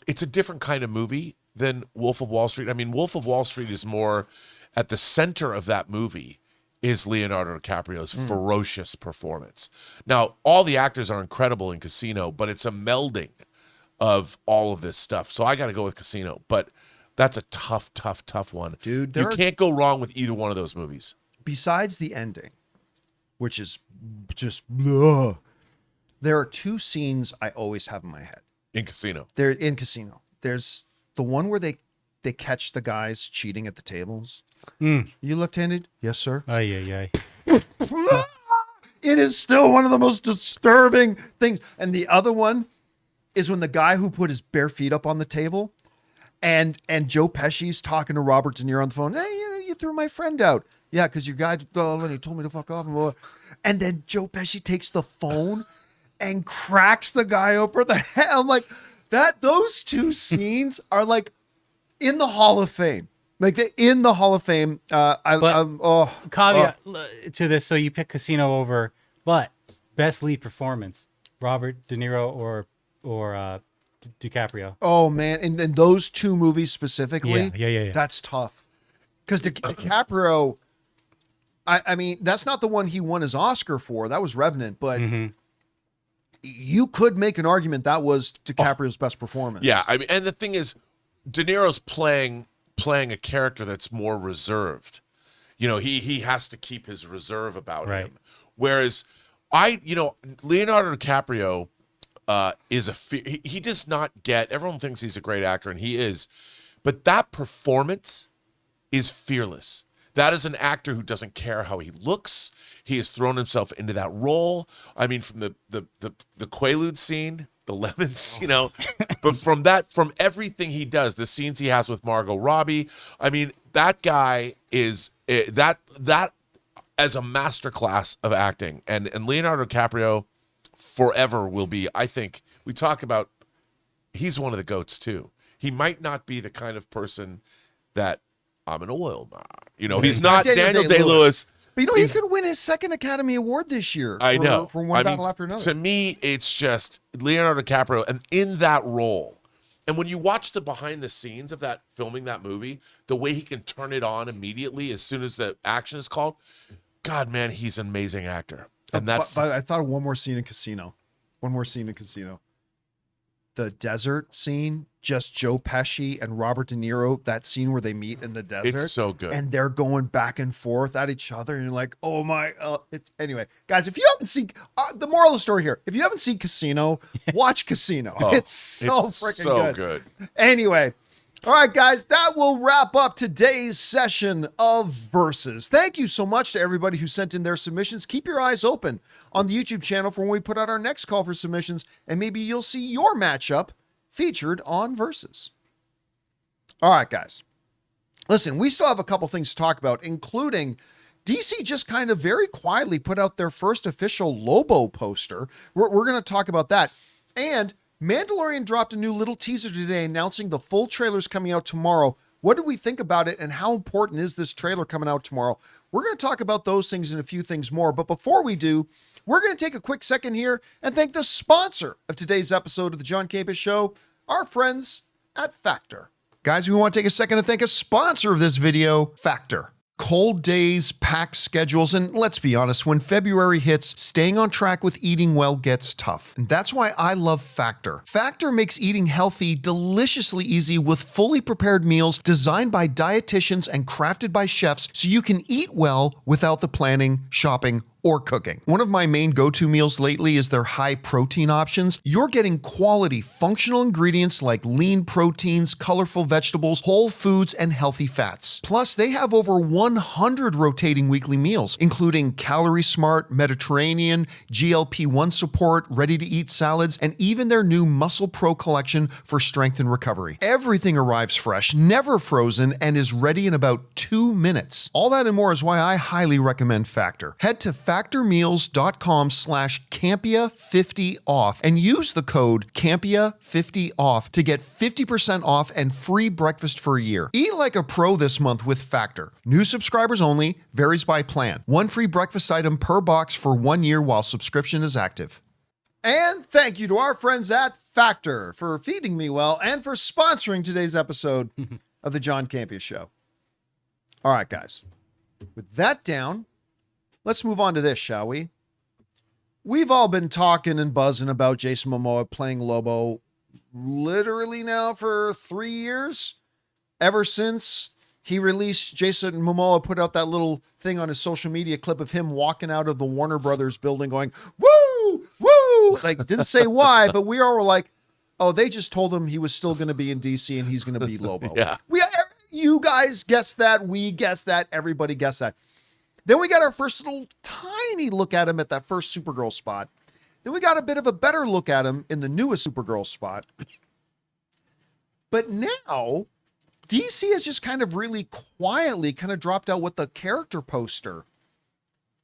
it's a different kind of movie than Wolf of Wall Street. I mean, Wolf of Wall Street is more at the center of that movie is Leonardo DiCaprio's ferocious performance. Now, all the actors are incredible in Casino, but it's a melding of all of this stuff. So I got to go with Casino, but that's a tough one. Dude, you can't go wrong with either one of those movies. Besides the ending, which is just, ugh, there are two scenes I always have in my head. In Casino. They're in Casino. There's the one where they catch the guys cheating at the tables. You left-handed? Yes, sir. Ay. It is still one of the most disturbing things. And the other one is when the guy who put his bare feet up on the table and Joe Pesci's talking to Robert De Niro on the phone. Hey, you threw my friend out. Yeah, because your guy he told me to fuck off. And then Joe Pesci takes the phone and cracks the guy over the head. I'm like, those two scenes are like in the Hall of Fame. Like in the Hall of Fame, Caveat to this, so you pick Casino over, but best lead performance, Robert De Niro or DiCaprio. Oh man, and those two movies specifically, Yeah. that's tough. Because DiCaprio, I mean, that's not the one he won his Oscar for. That was Revenant, but you could make an argument that was DiCaprio's best performance. Yeah, I mean, and the thing is, De Niro's playing a character that's more reserved. You know, he has to keep his reserve about him. Whereas Leonardo DiCaprio is he does not get, everyone thinks he's a great actor, and he is, but that performance is fearless. That is an actor who doesn't care how he looks. He has thrown himself into that role. I mean, from the Quaalude scene, the lemons, but from everything he does, the scenes he has with Margot Robbie, I mean, that guy is that as a masterclass of acting, and Leonardo DiCaprio forever will be. I think we talk about, he's one of the GOATs too. He might not be the kind of person that I'm an oil man. He's not Daniel Day-Lewis. But he's going to win his second Academy Award this year. I know. For one battle after another. To me, it's just Leonardo DiCaprio, and in that role, and when you watch the behind the scenes of that filming that movie, the way he can turn it on immediately as soon as the action is called, God, man, he's an amazing actor. And but I thought of one more scene in Casino. The desert scene, just Joe Pesci and Robert De Niro, that scene where they meet in the desert. It's so good. And they're going back and forth at each other. And you're like, oh my, anyway, guys, if you haven't seen, the moral of the story here, if you haven't seen Casino, watch Casino. It's so freaking good. Anyway. All right, guys, that will wrap up today's session of Versus. Thank you so much to everybody who sent in their submissions. Keep your eyes open on the YouTube channel for when we put out our next call for submissions, and maybe you'll see your matchup featured on Versus. All right, guys. Listen, we still have a couple things to talk about, including DC just kind of very quietly put out their first official Lobo poster. We're going to talk about that. And Mandalorian dropped a new little teaser today announcing the full trailer's coming out tomorrow. What do we think about it, and how important is this trailer coming out tomorrow? We're going to talk about those things and a few things more. But before we do, we're going to take a quick second here and thank the sponsor of today's episode of the John Campea Show, our friends at Factor. Guys, we want to take a second to thank a sponsor of this video, Factor. Cold days, packed schedules, and let's be honest, when February hits, staying on track with eating well gets tough. And that's why I love Factor. Factor makes eating healthy deliciously easy with fully prepared meals designed by dietitians and crafted by chefs so you can eat well without the planning, shopping, or cooking. One of my main go-to meals lately is their high protein options. You're getting quality functional ingredients like lean proteins, colorful vegetables, whole foods, and healthy fats. Plus, they have over 100 rotating weekly meals, including Calorie Smart, Mediterranean, GLP-1 support, ready-to-eat salads, and even their new Muscle Pro collection for strength and recovery. Everything arrives fresh, never frozen, and is ready in about 2 minutes. All that and more is why I highly recommend Factor. Head to factormeals.com/Campea50off and use the code Campea50off to get 50% off and free breakfast for a year. Eat like a pro this month with Factor. New subscribers only, varies by plan. One free breakfast item per box for 1 year while subscription is active. And thank you to our friends at Factor for feeding me well and for sponsoring today's episode of the John Campea Show. All right, guys. With that down, let's move on to this, shall we? We've all been talking and buzzing about Jason Momoa playing Lobo literally now for 3 years. Ever since he released, Jason Momoa put out that little thing on his social media clip of him walking out of the Warner Brothers building going, woo, woo. Like, didn't say why, but we all were like, oh, they just told him he was still going to be in DC and he's going to be Lobo. Yeah. You guys guessed that. We guessed that. Everybody guessed that. Then we got our first little tiny look at him at that first Supergirl spot. Then we got a bit of a better look at him in the newest Supergirl spot. But now, DC has just kind of really quietly kind of dropped out what the character poster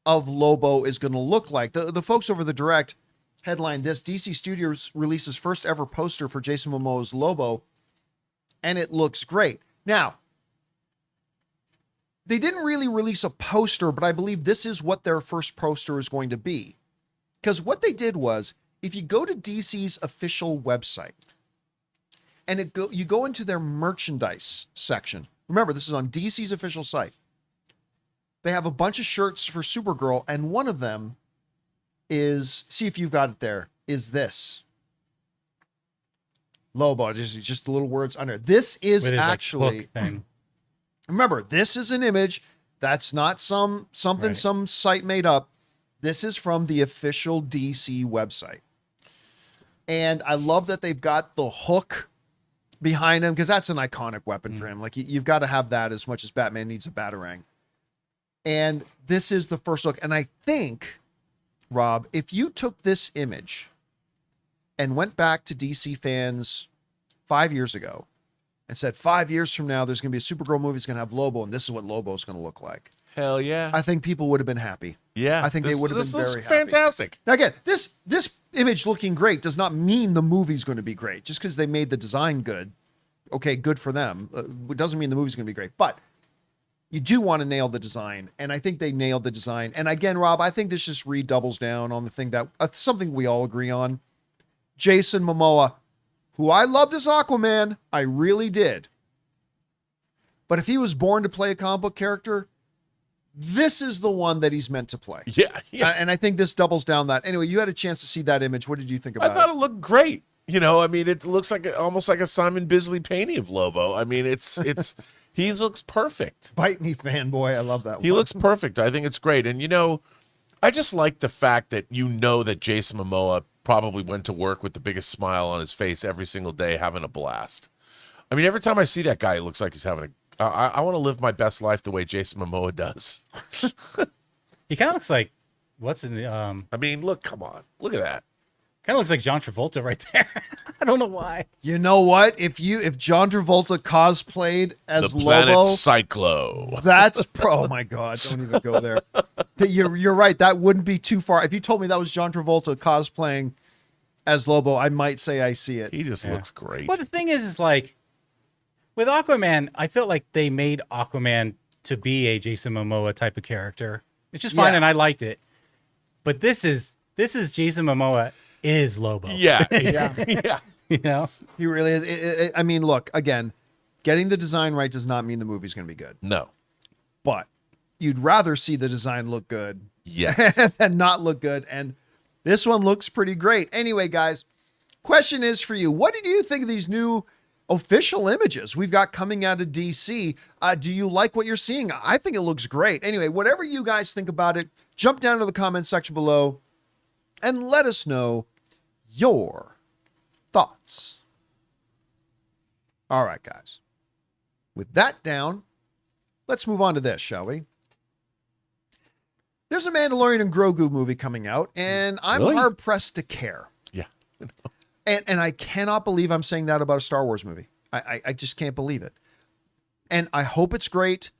of Lobo is going to look like. The folks over the Direct headlined this: DC Studios releases first ever poster for Jason Momoa's Lobo, and it looks great. Now, they didn't really release a poster, but I believe this is what their first poster is going to be. Because what they did was, if you go to DC's official website and you go into their merchandise section, remember, this is on DC's official site. They have a bunch of shirts for Supergirl, and one of them is, see if you've got it there, is this. Lobo, just the little words under. This is With his, actually, hook thing. remember, this is an image. That's not something Right. some site made up. This is from the official DC website. And I love that they've got the hook behind him, because that's an iconic weapon for him. Like, you've got to have that as much as Batman needs a Batarang. And this is the first look. And I think, Rob, if you took this image and went back to DC fans 5 years ago and said, 5 years from now, there's going to be a Supergirl movie that's going to have Lobo, and this is what Lobo is going to look like, Hell yeah. I think people would have been happy. Yeah. I think they would have this been looks very happy. fantastic. Now, again, this image looking great does not mean the movie's going to be great. Just because they made the design good, okay, good for them. It doesn't mean the movie's going to be great. But you do want to nail the design, and I think they nailed the design. And again, Rob, I think this just redoubles down on the thing that something we all agree on. Jason Momoa, who I loved as Aquaman, I really did. But if he was born to play a comic book character, this is the one that he's meant to play. Yeah. Yeah. And I think this doubles down that. Anyway, you had a chance to see that image. What did you think I about thought it? it looked great. You know, I mean, it looks like almost like a Simon Bisley painting of Lobo. I mean, he looks perfect. Bite me, fanboy. I love that He one. looks perfect. I think it's great. And, you know, I just like the fact that that Jason Momoa probably went to work with the biggest smile on his face every single day, having a blast. I mean, every time I see that guy, it looks like he's having I want to live my best life the way Jason Momoa does. He kind of looks like, what's in the, I mean, look, come on. Look at that. kind of looks like John Travolta right there. I don't know why. You know what? If John Travolta cosplayed as The planet Lobo, Cyclo. that's oh my god! Don't even go there. You're right. That wouldn't be too far. If you told me that was John Travolta cosplaying as Lobo, I might say I see it. He just looks great. Well, the thing is like, with Aquaman, I felt like they made Aquaman to be a Jason Momoa type of character, which is fine, Yeah. and I liked it. But this is Jason Momoa is Lobo. Yeah. Yeah. Yeah. You know? He really is. I mean, look, again, getting the design right does not mean the movie's going to be good. No. But you'd rather see the design look good Yes. than not look good. And this one looks pretty great. Anyway, guys, question is for you. What did you think of these new official images we've got coming out of DC? Do you like what you're seeing? I think it looks great. Anyway, whatever you guys think about it, jump down to the comment section below and let us know your thoughts. All right, guys. With that down, let's move on to this, shall we? There's a Mandalorian and Grogu movie coming out, and I'm Really? hard pressed to care. Yeah. And I cannot believe I'm saying that about a Star Wars movie. I just can't believe it. And I hope it's great.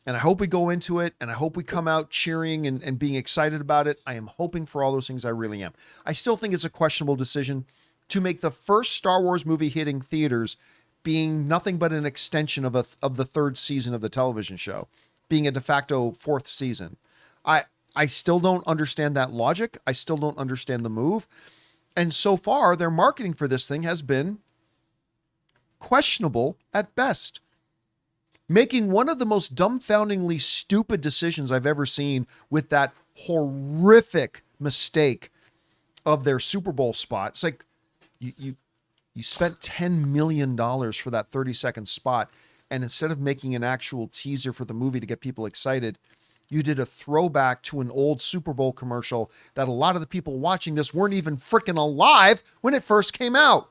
And I hope we go into it. And I hope we come out cheering and being excited about it. I am hoping for all those things. I really am. I still think it's a questionable decision to make the first Star Wars movie hitting theaters being nothing but an extension of the third season of the television show, being a de facto fourth season. I still don't understand that logic. I still don't understand the move. And so far, their marketing for this thing has been questionable at best. Making one of the most dumbfoundingly stupid decisions I've ever seen with that horrific mistake of their Super Bowl spot. It's like you spent $10 million for that 30-second spot, and instead of making an actual teaser for the movie to get people excited, you did a throwback to an old Super Bowl commercial that a lot of the people watching this weren't even freaking alive when it first came out.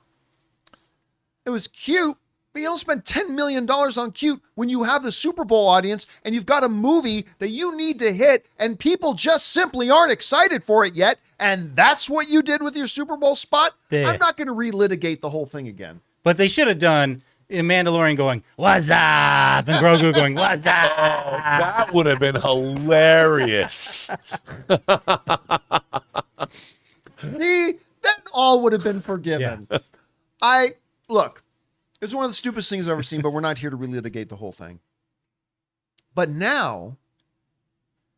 It was cute, but you don't spend $10 million on cute when you have the Super Bowl audience and you've got a movie that you need to hit and people just simply aren't excited for it yet. And that's what you did with your Super Bowl spot. Yeah. I'm not going to relitigate the whole thing again. But they should have done in Mandalorian going, "What's up?" and Grogu going, "What's up?" That would have been hilarious. See, that all would have been forgiven. Look, it's one of the stupidest things I've ever seen, but we're not here to relitigate the whole thing. But now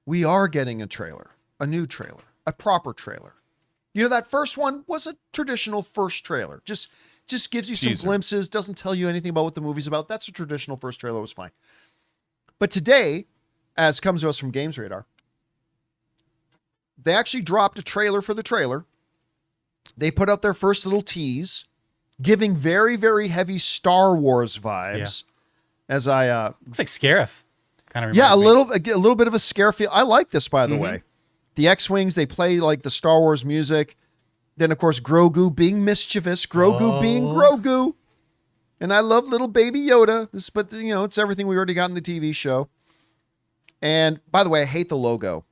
we are getting a trailer, a new trailer, a proper trailer. You know, that first one was a traditional first trailer. Just gives you some glimpses, doesn't tell you anything about what the movie's about. That's a traditional first trailer, was fine. But today, as comes to us from Games Radar, they actually dropped a trailer for the trailer. They put out their first little tease, giving very, very heavy Star Wars vibes. Yeah. As I looks like Scarif. Kind of a little bit of a scare feel. I like this, by the way. The X-Wings, they play like the Star Wars music. Then, of course, Grogu being mischievous, Grogu being Grogu. And I love little baby Yoda. But, you know, it's everything we already got in the TV show. And, by the way, I hate the logo.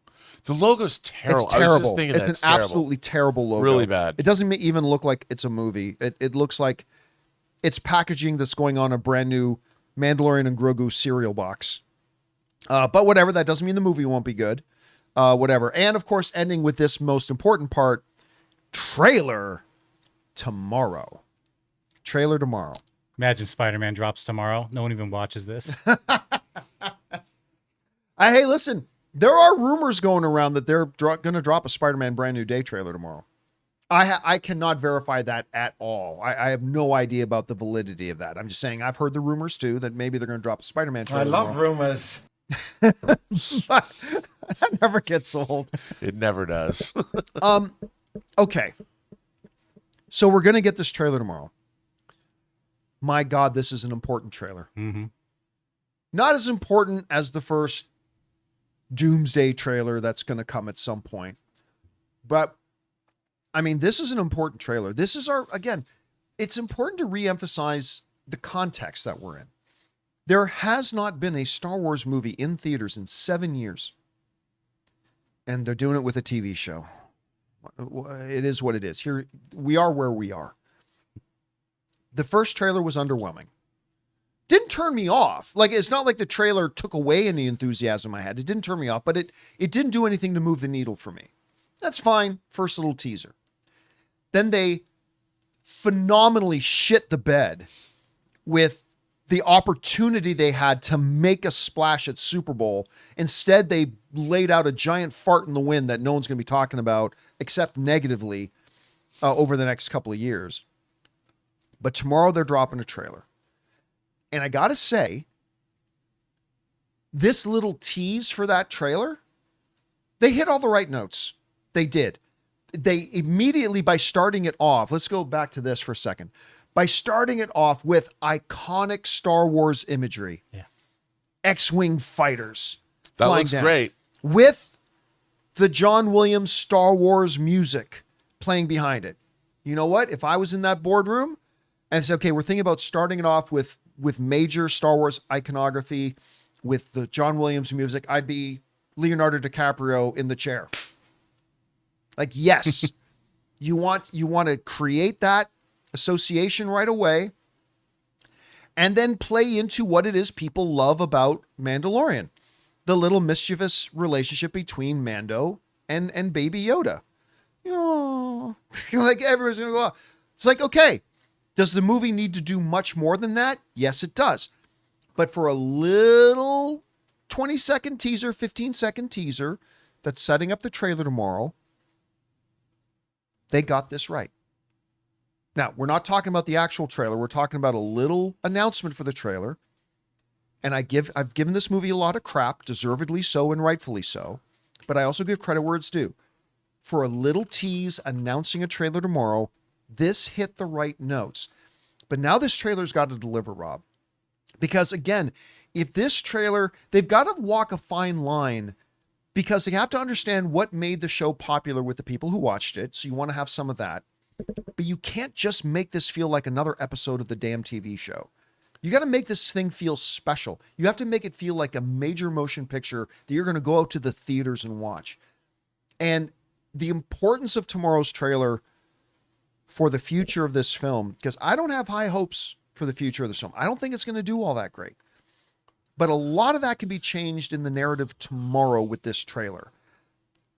The logo's terrible. It's terrible. I was just thinking it's an absolutely terrible logo. Really bad. It doesn't even look like it's a movie. It looks like it's packaging that's going on a brand new Mandalorian and Grogu cereal box. But whatever, that doesn't mean the movie won't be good. Whatever. And, of course, ending with this most important part, trailer tomorrow. Trailer tomorrow. Imagine Spider-Man drops tomorrow. No one even watches this. Hey, listen. There are rumors going around that they're going to drop a Spider-Man Brand New Day trailer tomorrow. I cannot verify that at all. I have no idea about the validity of that. I'm just saying I've heard the rumors too that maybe they're going to drop a Spider-Man trailer tomorrow. Rumors. That never gets old. It never does. Okay. So we're going to get this trailer tomorrow. My God, this is an important trailer. Mm-hmm. Not as important as the first Doomsday trailer that's going to come at some point. But, I mean, this is an important trailer. This is it's important to reemphasize the context that we're in. There has not been a Star Wars movie in theaters in 7 years. And they're doing it with a TV show. It is what it is. Here, we are where we are. The first trailer was underwhelming. Didn't turn me off. Like, it's not like the trailer took away any enthusiasm I had. It didn't turn me off, but it didn't do anything to move the needle for me. That's fine. First little teaser. Then they phenomenally shit the bed with the opportunity they had to make a splash at Super Bowl. Instead, they laid out a giant fart in the wind that no one's going to be talking about except negatively over the next couple of years. But tomorrow they're dropping a trailer. And I got to say, this little tease for that trailer, they hit all the right notes. They did. They immediately, by starting it off, let's go back to this for a second. By starting it off with iconic Star Wars imagery, X-Wing fighters. That looks great. With the John Williams Star Wars music playing behind it. You know what? If I was in that boardroom and said, okay, we're thinking about starting it off with major Star Wars iconography, with the John Williams music, I'd be Leonardo DiCaprio in the chair. Like, yes, you want to create that association right away and then play into what it is people love about Mandalorian. The little mischievous relationship between Mando and Baby Yoda. Oh, like everyone's going to go, it's like, okay, does the movie need to do much more than that? Yes, it does. But for a little 20-second teaser, 15-second teaser that's setting up the trailer tomorrow, they got this right. Now, we're not talking about the actual trailer. We're talking about a little announcement for the trailer. And I've given this movie a lot of crap, deservedly so and rightfully so. But I also give credit where it's due. For a little tease announcing a trailer tomorrow, this hit the right notes. But now this trailer's got to deliver, Rob. Because again, if this trailer, they've got to walk a fine line because they have to understand what made the show popular with the people who watched it. So you want to have some of that. But you can't just make this feel like another episode of the damn TV show. You got to make this thing feel special. You have to make it feel like a major motion picture that you're going to go out to the theaters and watch. And the importance of tomorrow's trailer for the future of this film, because I don't have high hopes for the future of this film. I don't think it's going to do all that great. But a lot of that can be changed in the narrative tomorrow with this trailer.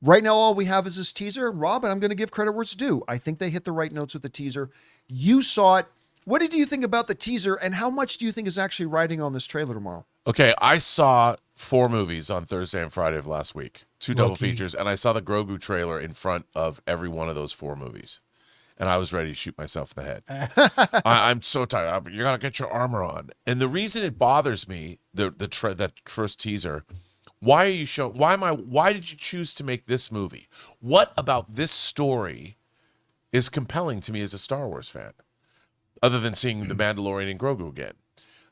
Right now, all we have is this teaser. Rob, and I'm going to give credit where it's due. I think they hit the right notes with the teaser. You saw it. What did you think about the teaser, and how much do you think is actually riding on this trailer tomorrow? Okay, I saw 4 movies on Thursday and Friday of last week, 2 double Low-key. features, and I saw the Grogu trailer in front of every one of those 4 movies, and I was ready to shoot myself in the head. I'm so tired. You gotta get your armor on. And the reason it bothers me, that first teaser, why are you showing? Why did you choose to make this movie? What about this story is compelling to me as a Star Wars fan, other than seeing the Mandalorian and Grogu again?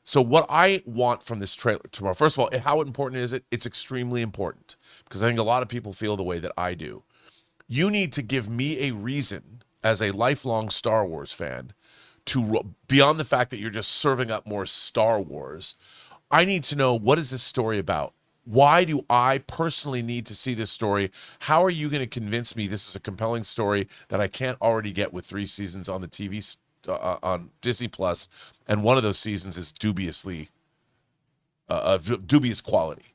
So what I want from this trailer tomorrow, first of all, how important is it? It's extremely important, because I think a lot of people feel the way that I do. You need to give me a reason as a lifelong Star Wars fan to, beyond the fact that you're just serving up more Star Wars, I need to know, what is this story about? Why do I personally need to see this story? How are you going to convince me this is a compelling story that I can't already get with 3 seasons on the TV on Disney Plus, and one of those seasons is dubiously dubious quality.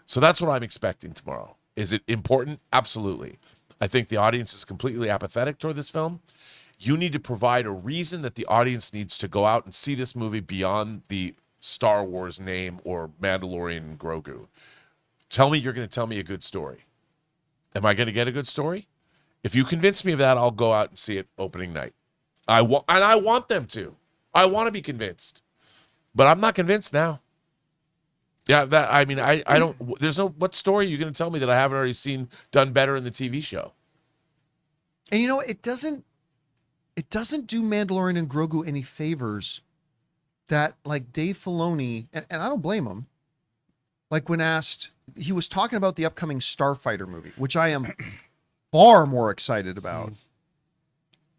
So that's what I'm expecting tomorrow. Is it important? Absolutely. I think the audience is completely apathetic toward this film. You need to provide a reason that the audience needs to go out and see this movie beyond the Star Wars name or Mandalorian and Grogu. Tell me you're going to tell me a good story. Am I going to get a good story? If you convince me of that, I'll go out and see it opening night. I want them to. I want to be convinced, but I'm not convinced now. Yeah, I don't. There's no. What story are you going to tell me that I haven't already seen done better in the TV show? And it doesn't do Mandalorian and Grogu any favors that, like, Dave Filoni, and I don't blame him, like, when asked, he was talking about the upcoming Starfighter movie, which I am far more excited about.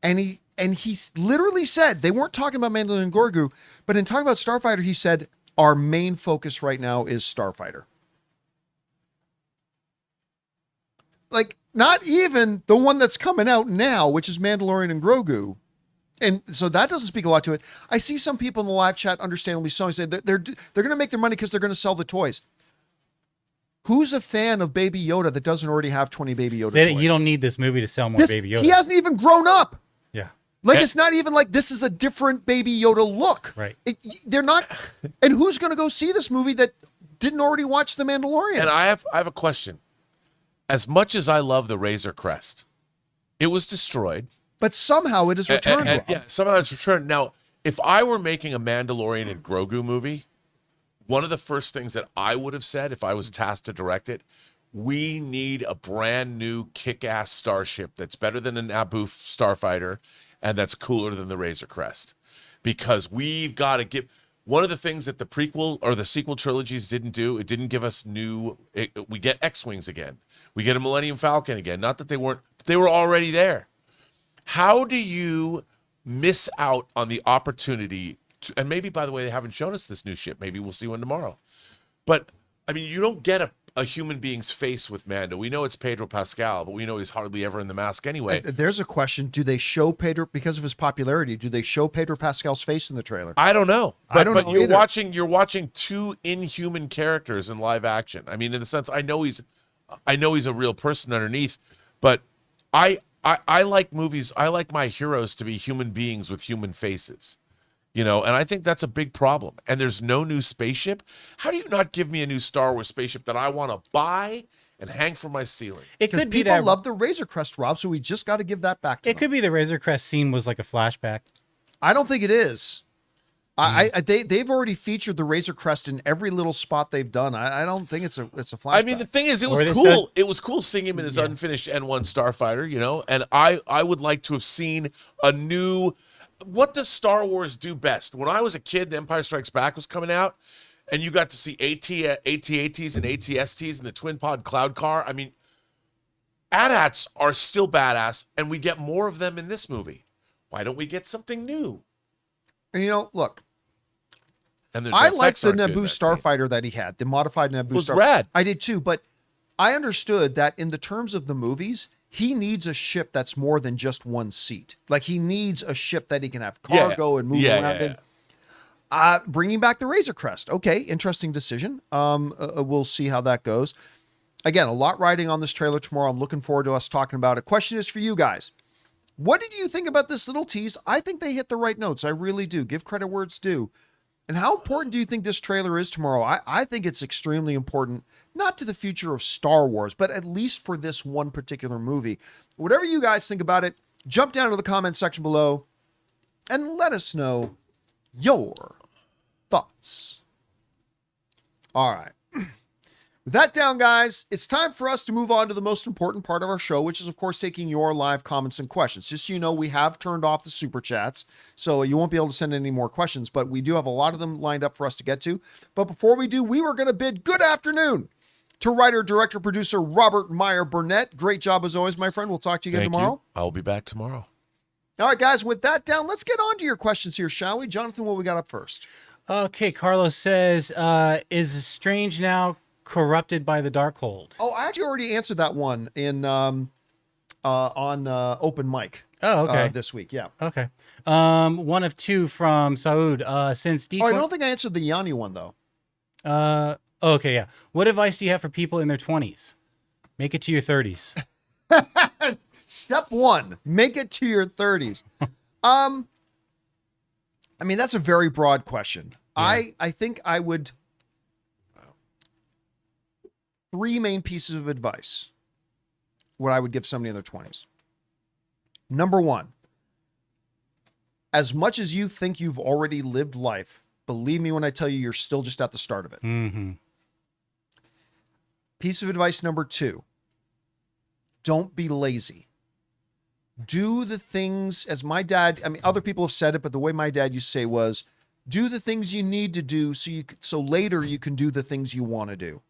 And he literally said, they weren't talking about Mandalorian and Grogu, but in talking about Starfighter, he said, our main focus right now is Starfighter. Like, not even the one that's coming out now, which is Mandalorian and Grogu. And so that doesn't speak a lot to it. I see some people in the live chat, understandably so, say that they're going to make their money because they're going to sell the toys. Who's a fan of Baby Yoda that doesn't already have 20 Baby Yoda toys? You don't need this movie to sell more Baby Yoda. He hasn't even grown up. Yeah. Like, it's not even like this is a different Baby Yoda look. Right. They're not. And who's going to go see this movie that didn't already watch The Mandalorian? And I have a question. As much as I love the Razor Crest, it was destroyed. But somehow it is returned. And yeah, somehow it's returned. Now, if I were making a Mandalorian and Grogu movie, one of the first things that I would have said if I was tasked to direct it, we need a brand new kick-ass starship that's better than a Naboo starfighter and that's cooler than the Razor Crest. Because we've got to give... One of the things that the prequel or the sequel trilogies didn't do, it didn't give us we get X-Wings again. We get a Millennium Falcon again. Not that they weren't... They were already there. How do you miss out on the opportunity to, and maybe, by the way, they haven't shown us this new ship. Maybe we'll see one tomorrow. But, I mean, you don't get a human being's face with Mando. We know it's Pedro Pascal, but we know he's hardly ever in the mask anyway. There's a question. Do they show Pedro, because of his popularity, do they show Pedro Pascal's face in the trailer? I don't know. I don't know either. You're watching 2 inhuman characters in live action. I mean, in the sense, I know he's a real person underneath, but I like movies. I like my heroes to be human beings with human faces, and I think that's a big problem. And there's no new spaceship. How do you not give me a new Star Wars spaceship that I want to buy and hang from my ceiling? It could be people that love the Razor Crest, Rob, so we just got to give that back to them. It could be the Razor Crest scene was like a flashback. I don't think it is. They've already featured the Razor Crest in every little spot they've done. I don't think it's a flashback. I mean, the thing is, it was cool. It was cool seeing him in his unfinished N1 Starfighter, and I would like to have seen a new... What does Star Wars do best? When I was a kid, The Empire Strikes Back was coming out, and you got to see AT-ATs and AT-STs in the twin pod cloud car. I mean, AT-ATs are still badass, and we get more of them in this movie. Why don't we get something new? And And look, the I like effects the aren't good in Naboo that scene. Starfighter that he had, the modified Naboo. It was rad. I did too, but I understood that in the terms of the movies, he needs a ship that's more than just one seat. Like, he needs a ship that he can have cargo and move around in. Bringing back the Razor Crest. Okay, interesting decision. We'll see how that goes. Again, a lot riding on this trailer tomorrow. I'm looking forward to us talking about it. Question is for you guys. What did you think about this little tease? I think they hit the right notes. I really do. Give credit where it's due. And how important do you think this trailer is tomorrow? I think it's extremely important, not to the future of Star Wars, but at least for this one particular movie. Whatever you guys think about it, jump down to the comment section below and let us know your thoughts. All right. With that down, guys, it's time for us to move on to the most important part of our show, which is, of course, taking your live comments and questions. Just so you know, we have turned off the super chats, so you won't be able to send any more questions, but we do have a lot of them lined up for us to get to. But before we do, we were going to bid good afternoon to writer, director, producer Robert Meyer Burnett. Great job as always, my friend. We'll talk to you again tomorrow. I'll be back tomorrow. All right, guys, with that down, let's get on to your questions here, shall we? Jonathan, what we got up first? Okay, Carlos says, is Strange now corrupted by the Darkhold? Oh, I actually already answered that one in on open mic. Oh, okay. This week, yeah. Okay. One of two from Saud. Since D20... Oh, I don't think I answered the Yanni one, though. Okay, yeah. What advice do you have for people in their 20s? Make it to your 30s. Step one, make it to your 30s. I mean, that's a very broad question. Yeah. I think I would... Three main pieces of advice, what I would give somebody in their 20s. Number one, as much as you think you've already lived life, believe me when I tell you, you're still just at the start of it. Mm-hmm. Piece of advice number two, don't be lazy. Do the things, as my dad, I mean, other people have said it, but the way my dad used to say was, do the things you need to do so later you can do the things you want to do.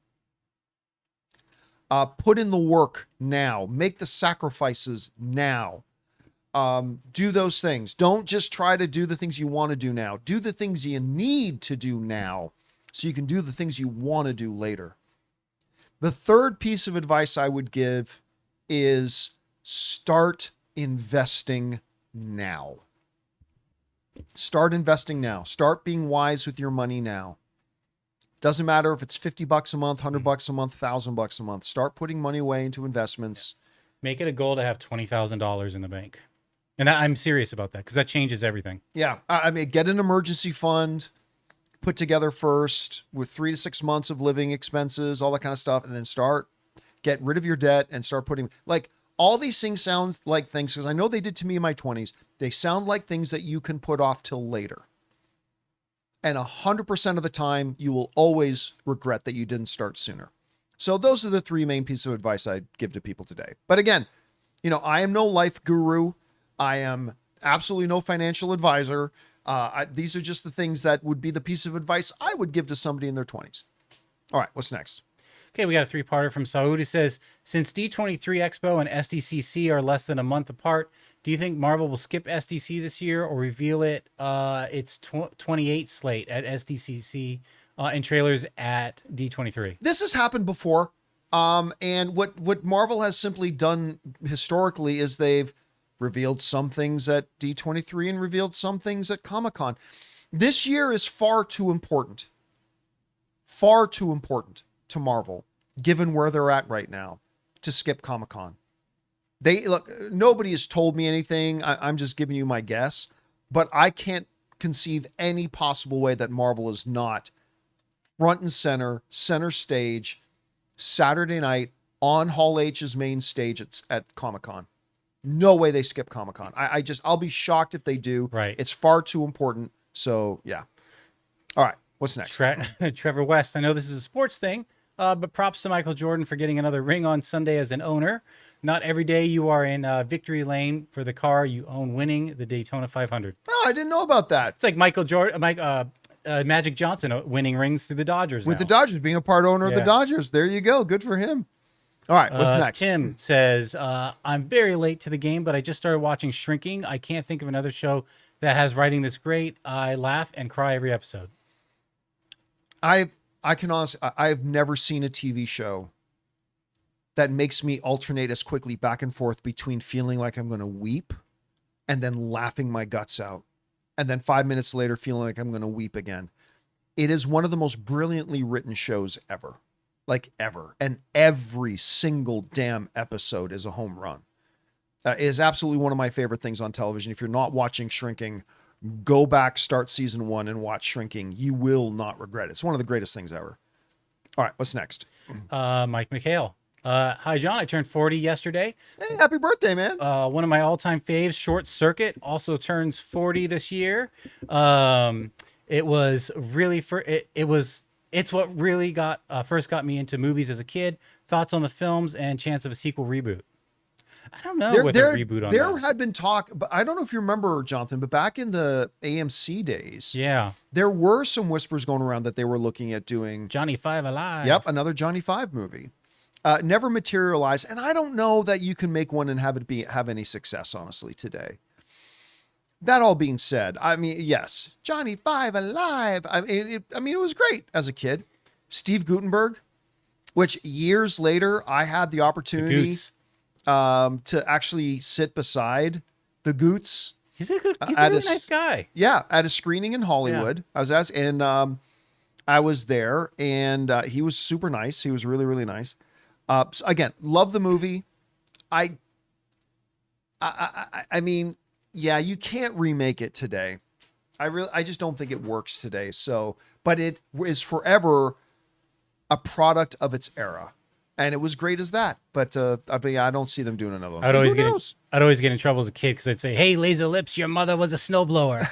Put in the work now. Make the sacrifices now. Do those things. Don't just try to do the things you want to do now. Do the things you need to do now so you can do the things you want to do later. The third piece of advice I would give is start investing now. Start investing now. Start being wise with your money now. Doesn't matter if it's $50 a month, $100 a month, $1,000 a month. Start putting money away into investments. Make it a goal to have $20,000 in the bank. And I'm serious about that because that changes everything. Yeah. I mean, get an emergency fund put together first with 3 to 6 months of living expenses, all that kind of stuff. And then get rid of your debt and start putting, like, all these things sound like things, because I know they did to me in my 20s. They sound like things that you can put off till later. And 100% of the time, you will always regret that you didn't start sooner. So those are the three main pieces of advice I'd give to people today. But again, you know, I am no life guru. I am absolutely no financial advisor. These are just the things that would be the piece of advice I would give to somebody in their 20s. All right, what's next? Okay, we got a three-parter from Saud. He says, since D23 Expo and SDCC are less than a month apart, do you think Marvel will skip SDC this year or reveal its 28 slate at SDCC and trailers at D23? This has happened before. And what Marvel has simply done historically is they've revealed some things at D23 and revealed some things at Comic-Con. This year is far too important to Marvel, given where they're at right now, to skip Comic-Con. Nobody has told me anything. I'm just giving you my guess, but I can't conceive any possible way that Marvel is not front and center stage, Saturday night on Hall H's main stage at Comic-Con. No way they skip Comic-Con. I'll be shocked if they do. Right. It's far too important. So yeah. All right. What's next? Trevor West. I know this is a sports thing, but props to Michael Jordan for getting another ring on Sunday as an owner. Not every day you are in victory lane for the car you own winning the Daytona 500. Oh, I didn't know about that. It's like Michael Jordan, Magic Johnson winning rings through the Dodgers with now. The Dodgers, being a part owner of the Dodgers. There you go. Good for him. All right, what's next? Tim says, I'm very late to the game, but I just started watching Shrinking. I can't think of another show that has writing this great. I laugh and cry every episode. I've never seen a TV show that makes me alternate as quickly back and forth between feeling like I'm going to weep and then laughing my guts out. And then 5 minutes later, feeling like I'm going to weep again. It is one of the most brilliantly written shows ever. Like ever. And every single damn episode is a home run. It is absolutely one of my favorite things on television. If you're not watching Shrinking, Go back, start season 1, and watch Shrinking. You will not regret it. It's one of the greatest things ever. All right, what's next? Mike McHale. Hi, John. I turned 40 yesterday. Hey, happy birthday, man. One of my all-time faves, Short Circuit, also turns 40 this year. It was really it's what really first got me into movies as a kid. Thoughts on the films and chance of a sequel reboot. I don't know with a reboot on There that. had been talk, but I don't know if you remember, Jonathan, but back in the AMC days, Yeah, there were some whispers going around that they were looking at doing, Johnny Five Alive. yep, another Johnny Five movie. Never materialized, and I don't know that you can make one and have it have any success, honestly, today. That all being said, I mean, yes, Johnny Five Alive. I mean, it was great as a kid. Steve Guttenberg, which years later I had the opportunity Goots. to actually sit beside the Goots. He's a really nice guy. Yeah, at a screening in Hollywood. Yeah. I was there, and he was super nice. He was really, really nice. So again, love the movie. I mean, yeah, you can't remake it today. I just don't think it works today. So, but it is forever a product of its era, and it was great as that. But I don't see them doing another one. I'd always Who get in trouble as a kid because I'd say, "Hey, Laser Lips, your mother was a snowblower."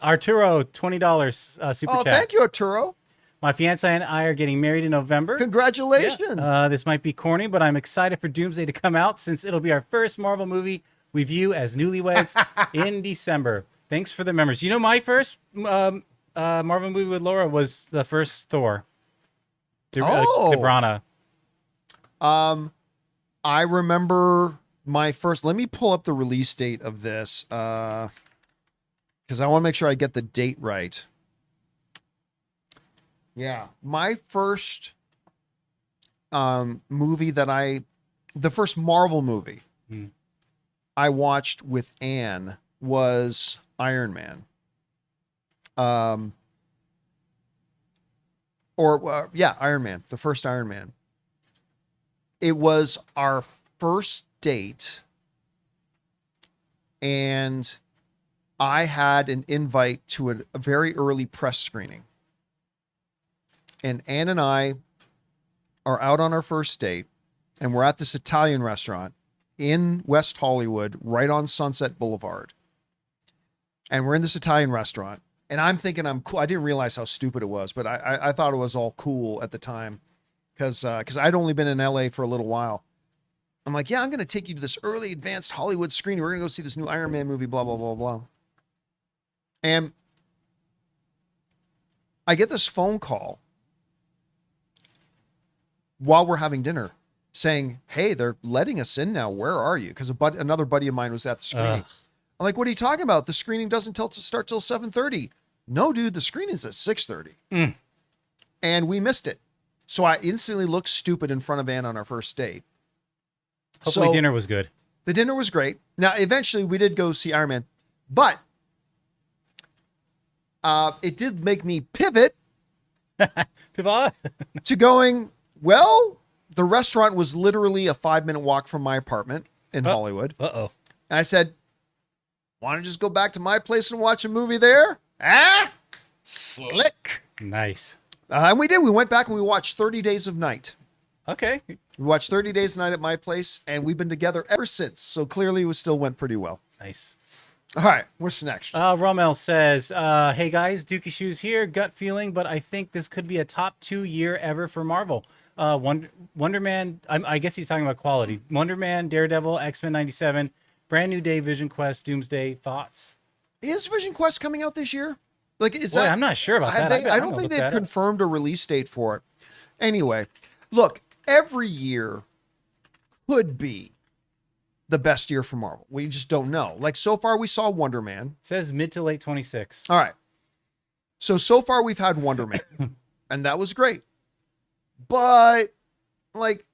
Arturo, $20 super Oh, chat. thank you, Arturo. My fiance and I are getting married in November. Congratulations. This might be corny, but I'm excited for Doomsday to come out since it'll be our first Marvel movie we view as newlyweds in December. Thanks for the memories. You know, my first Marvel movie with Laura was the first Thor. Cabrana. I remember my first. Let me pull up the release date of this because I want to make sure I get the date right. Yeah, my first movie the first Marvel movie I watched with Anne was Iron Man. Iron Man, the first Iron Man. It was our first date, and I had an invite to a very early press screening. And Ann and I are out on our first date, and we're at this Italian restaurant in West Hollywood, right on Sunset Boulevard. And we're in this Italian restaurant, and I'm thinking I'm cool. I didn't realize how stupid it was, but I thought it was all cool at the time because I'd only been in LA for a little while. I'm like, yeah, I'm going to take you to this early advanced Hollywood screening. We're going to go see this new Iron Man movie, blah, blah, blah, blah. And I get this phone call while we're having dinner saying, hey, they're letting us in now. Where are you? Because another buddy of mine was at the screening. I'm like, what are you talking about? The screening doesn't start till 7:30. No, dude, the screening's at 6:30. And we missed it. So I instantly looked stupid in front of Ann on our first date. Hopefully dinner was good. The dinner was great. Now, eventually we did go see Iron Man, but it did make me pivot to going, well, the restaurant was literally a 5-minute walk from my apartment in Hollywood. And I said, want to just go back to my place and watch a movie there? Slick. Nice. And we did. We went back and we watched 30 Days of Night. Okay. We watched 30 Days of Night at my place, and we've been together ever since. So clearly it still went pretty well. Nice. All right. What's next? Rommel says, hey guys, Dookie Shoes here. Gut feeling, but I think this could be a top 2 year ever for Marvel. Wonder Man, I guess he's talking about quality. Wonder Man, Daredevil, X-Men 97, Brand New Day, Vision Quest, Doomsday. Thoughts? Is Vision Quest coming out this year? Like, is Boy, that? I'm not sure about that. I don't think they've confirmed a release date for it. Anyway, look, every year could be the best year for Marvel. We just don't know. Like, so far we saw Wonder Man. It says mid to late 26. All right. So far we've had Wonder Man, and that was great. But, like,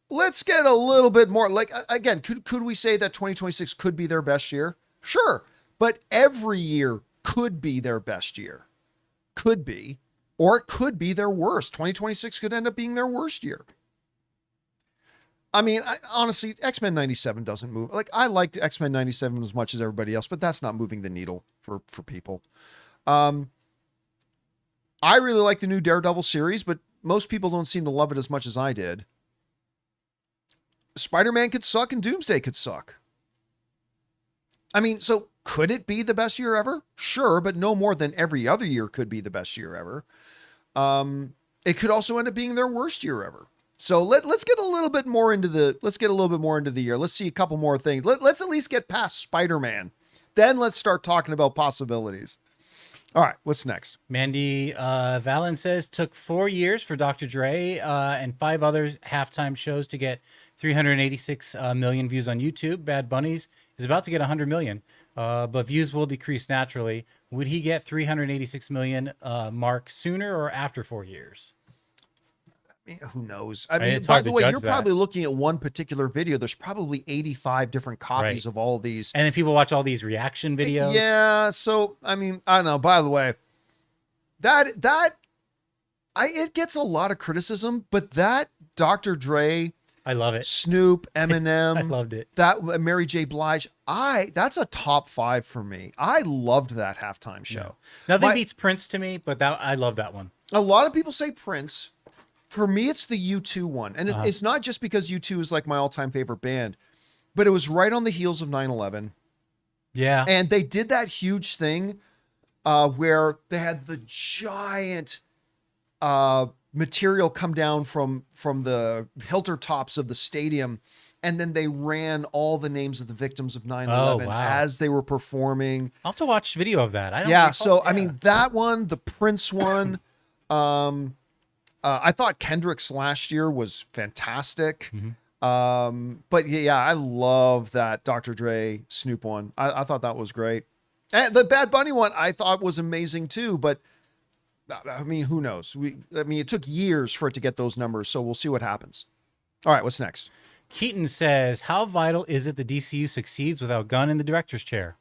let's get a little bit more. Like, again, could we say that 2026 could be their best year? Sure. But every year could be their best year. Could be. Or it could be their worst. 2026 could end up being their worst year. I mean, honestly, X-Men 97 doesn't move. Like, I liked X-Men 97 as much as everybody else, but that's not moving the needle for people. I really like the new Daredevil series, but most people don't seem to love it as much as I did. Spider-Man could suck and Doomsday could suck. I mean, so could it be the best year ever? Sure, but no more than every other year could be the best year ever. It could also end up being their worst year ever. So let's get a little bit more into the year. Let's see a couple more things. Let's at least get past Spider-Man. Then let's start talking about possibilities. All right, what's next? Mandy Valen says took 4 years for Dr. Dre and 5 other halftime shows to get 386 million views on YouTube. Bad Bunny's is about to get 100 million, but views will decrease naturally. Would he get 386 million mark sooner or after 4 years? I mean, who knows? I mean, It's by hard the to way, judge you're that. probably looking at one particular video. There's probably 85 different copies Right. of all of these. And then people watch all these reaction videos. Yeah, so I mean, I don't know. By the way, it gets a lot of criticism, but that Dr. Dre, I love it. Snoop, Eminem, I loved it. that Mary J. Blige, that's a top 5 for me. I loved that halftime show. Nothing My- beats Prince to me, but I love that one. A lot of people say Prince. For me, it's the U2 one. And it's not just because U2 is like my all-time favorite band, but it was right on the heels of 9/11. Yeah. And they did that huge thing where they had the giant material come down from the hilter tops of the stadium. And then they ran all the names of the victims of 9/11 wow. as they were performing. I'll have to watch video of that. I don't Yeah. recall- So, I yeah. mean, that one, the Prince one, I thought Kendrick's last year was fantastic. But yeah, I love that Dr. Dre Snoop one. I thought that was great. And the Bad Bunny one I thought was amazing too, but I mean, who knows? It took years for it to get those numbers, so we'll see what happens. All right, what's next? Keaton says, how vital is it the DCU succeeds without Gunn in the director's chair?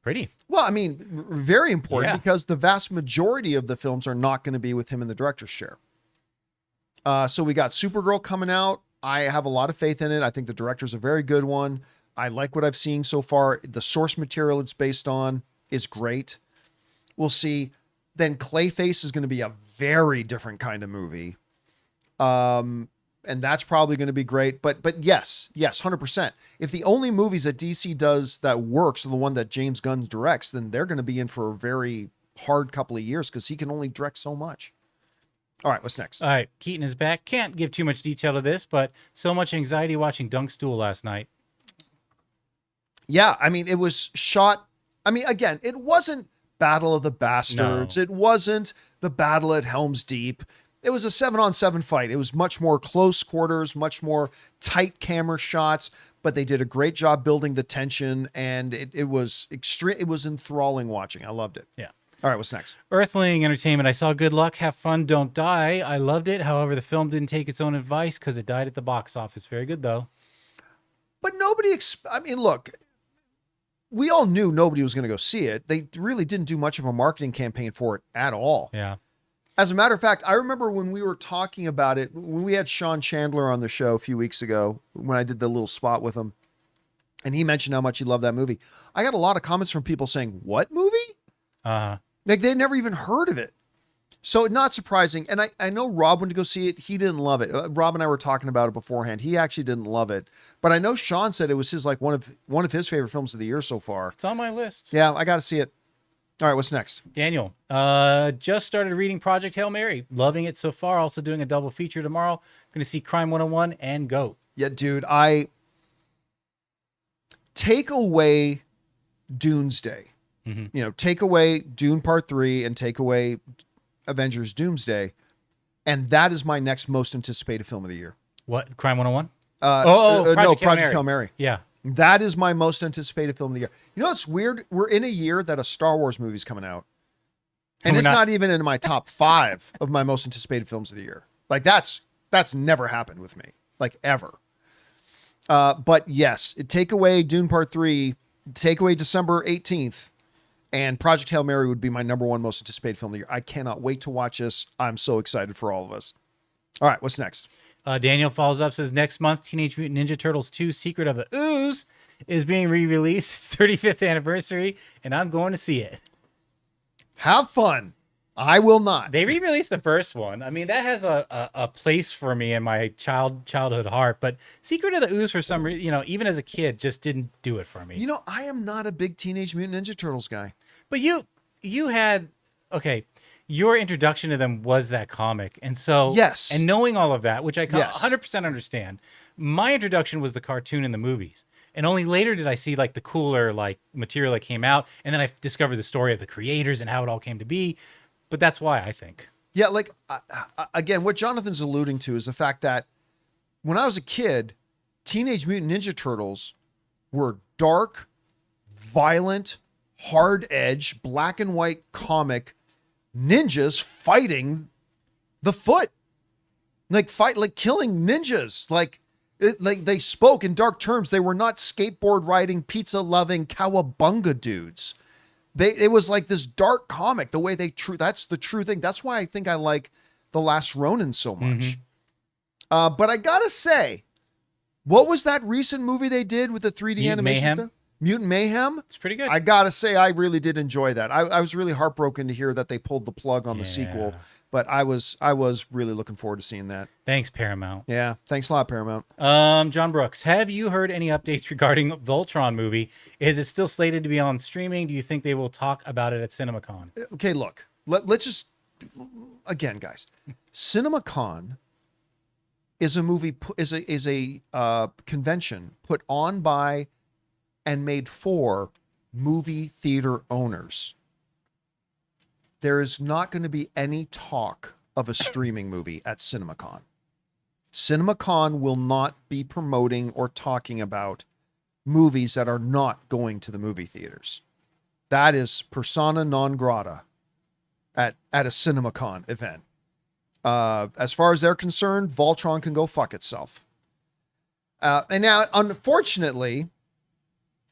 Pretty. Well, I mean, very important Yeah. because the vast majority of the films are not going to be with him in the director's chair. So we got Supergirl coming out. I have a lot of faith in it. I think the director's a very good one. I like what I've seen so far. The source material it's based on is great. We'll see. Then Clayface is going to be a very different kind of movie. And that's probably going to be great. But yes, 100%. If the only movies that DC does that works are the one that James Gunn directs, then they're going to be in for a very hard couple of years because he can only direct so much. All right, what's next? All right. Keaton is back. Can't give too much detail to this, but so much anxiety watching Dunk's Duel last night. Yeah, I mean, it was shot. I mean, again, it wasn't Battle of the Bastards. No. It wasn't the Battle at Helm's Deep. It was a 7-on-7 fight. It was much more close quarters, much more tight camera shots, but they did a great job building the tension, and it was extreme. It was enthralling watching. I loved it. Yeah. All right, what's next? Earthling Entertainment. I saw Good Luck, Have Fun, Don't Die. I loved it. However, the film didn't take its own advice because it died at the box office. Very good, though. But nobody, I mean, look, we all knew nobody was going to go see it. They really didn't do much of a marketing campaign for it at all. Yeah. As a matter of fact, I remember when we were talking about it, when we had Sean Chandler on the show a few weeks ago, when I did the little spot with him, and he mentioned how much he loved that movie. I got a lot of comments from people saying, "What movie?" Like they'd never even heard of it. So not surprising. And I know Rob went to go see it. He didn't love it. Rob and I were talking about it beforehand. He actually didn't love it. But I know Sean said it was his like one of his favorite films of the year so far. It's on my list. Yeah, I got to see it. All right, what's next? Daniel, just started reading Project Hail Mary. Loving it so far. Also doing a double feature tomorrow. Going to see Crime 101 and Goat. Yeah, dude, I take away Doomsday. You know, take away Dune Part 3 and take away Avengers Doomsday. And that is my next most anticipated film of the year. What? Crime 101? No, Project Hail Mary. Hail Mary. Yeah. That is my most anticipated film of the year. You know, it's weird. We're in a year that a Star Wars movie's coming out. And We're it's not- not even in my top 5 of my most anticipated films of the year. Like that's never happened with me. Like ever. But yes, take away Dune Part 3, take away December 18th, and Project Hail Mary would be my number 1 most anticipated film of the year. I cannot wait to watch this. I'm so excited for all of us. All right, what's next? Daniel follows up, says next month, Teenage Mutant Ninja Turtles 2: Secret of the Ooze is being re-released. It's 35th anniversary, and I'm going to see it. Have fun. I will not. They re-released the first one. I mean, that has a place for me in my childhood heart. But Secret of the Ooze, for some reason, even as a kid, just didn't do it for me. I am not a big Teenage Mutant Ninja Turtles guy. But you had, okay, your introduction to them was that comic. And so, yes. And knowing all of that, which I Yes. 100% understand, my introduction was the cartoon and the movies. And only later did I see like the cooler like material that came out. And then I discovered the story of the creators and how it all came to be. But that's why I think. Yeah, like, again, what Jonathan's alluding to is the fact that when I was a kid, Teenage Mutant Ninja Turtles were dark, violent, hard-edge, black and white comic ninjas fighting the Foot. Like killing ninjas. Like they spoke in dark terms. They were not skateboard riding, pizza loving cowabunga dudes. It was like this dark comic, the way that's the true thing. That's why I think I like The Last Ronin so much. But I gotta say, what was that recent movie they did with the 3D Mutant animation Mayhem? stuff? Mutant Mayhem? It's pretty good. I gotta say, I really did enjoy that. I was really heartbroken to hear that they pulled the plug on the sequel, but I was really looking forward to seeing that. Thanks, Paramount. Yeah, thanks a lot, Paramount. John Brooks, have you heard any updates regarding Voltron movie? Is it still slated to be on streaming? Do you think they will talk about it at CinemaCon? Okay, look, let's just, again, guys, CinemaCon is a movie, is a convention put on by and made for movie theater owners. There is not going to be any talk of a streaming movie at CinemaCon. CinemaCon will not be promoting or talking about movies that are not going to the movie theaters. That is persona non grata at a CinemaCon event. As far as they're concerned, Voltron can go fuck itself. And now, unfortunately,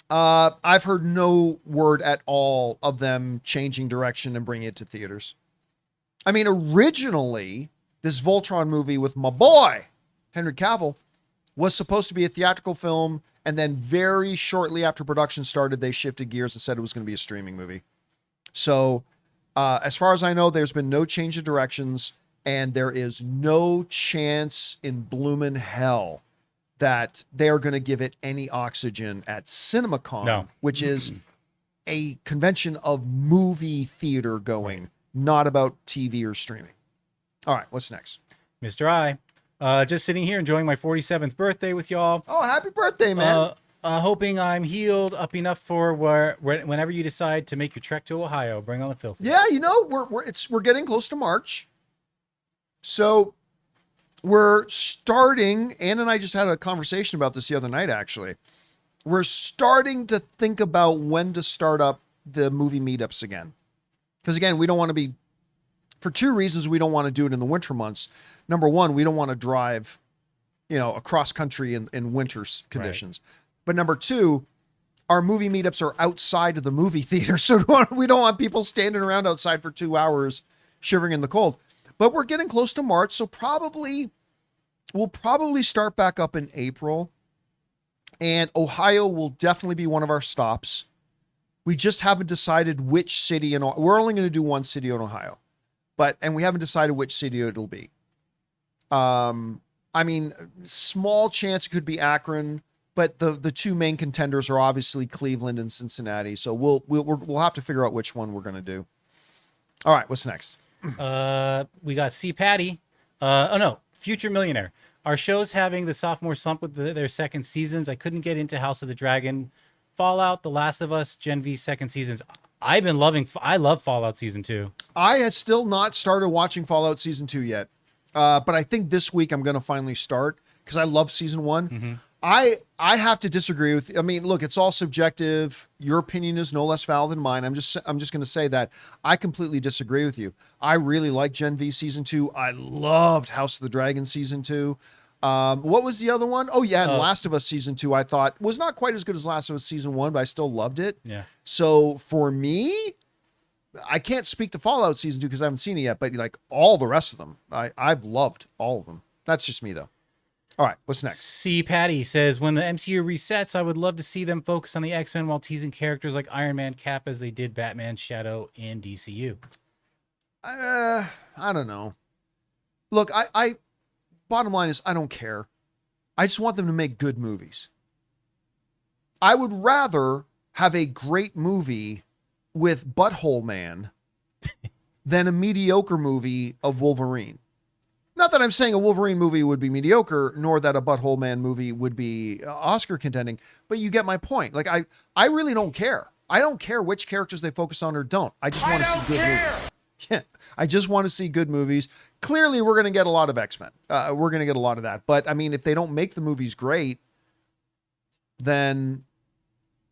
I've heard no word at all of them changing direction and bringing it to theaters. I mean, originally, this Voltron movie with my boy, Henry Cavill, was supposed to be a theatrical film, and then very shortly after production started, they shifted gears and said it was going to be a streaming movie. So, as far as I know, there's been no change of directions, and there is no chance in bloomin' hell that they are going to give it any oxygen at CinemaCon, which is a convention of movie theater going, not about TV or streaming. All right, what's next? Mr. I, just sitting here enjoying my 47th birthday with y'all. Oh, happy birthday, man. Hoping I'm healed up enough for whenever you decide to make your trek to Ohio. Bring on the filth. Yeah, we're getting close to March. So we're starting, Ann and I just had a conversation about this the other night, actually. We're starting to think about when to start up the movie meetups again. Because again, we don't want to be, for two reasons, we don't want to do it in the winter months. Number one, we don't want to drive, across country in winter conditions. Right. But number two, our movie meetups are outside of the movie theater. So we don't want people standing around outside for 2 hours shivering in the cold. But we're getting close to March, so we'll probably start back up in April. And Ohio will definitely be one of our stops. We just haven't decided which city in Ohio. We're only going to do one city in Ohio. And we haven't decided which city it'll be. I mean, small chance it could be Akron, but the two main contenders are obviously Cleveland and Cincinnati. So we'll have to figure out which one we're going to do. All right, what's next? We got C. Patty. Future Millionaire. Our show's having the sophomore slump with their second seasons. I couldn't get into House of the Dragon, Fallout, The Last of Us, Gen V second seasons. I love Fallout Season 2. I had still not started watching Fallout Season 2 yet. But I think this week I'm going to finally start because I love Season 1. Mm-hmm. I have to disagree with, I mean, look, it's all subjective. Your opinion is no less valid than mine. I'm just going to say that I completely disagree with you. I really like Gen V Season 2. I loved House of the Dragon Season 2. What was the other one? Oh yeah, and Last of Us Season 2 I thought was not quite as good as Last of Us Season 1, but I still loved it. Yeah. So for me, I can't speak to Fallout Season 2 because I haven't seen it yet, but like all the rest of them, I've loved all of them. That's just me though. All right, what's next? C. Patty says, when the MCU resets, I would love to see them focus on the X-Men while teasing characters like Iron Man, Cap, as they did Batman, Shadow, in DCU. I don't know. Look, I bottom line is I don't care. I just want them to make good movies. I would rather have a great movie with Butthole Man than a mediocre movie of Wolverine. Not that I'm saying a Wolverine movie would be mediocre, nor that a Butthole Man movie would be Oscar contending, but you get my point. Like, I really don't care. I don't care which characters they focus on or don't. I just want to see good movies. Yeah, I just want to see good movies. Clearly, we're going to get a lot of X-Men. We're going to get a lot of that. But, I mean, if they don't make the movies great, then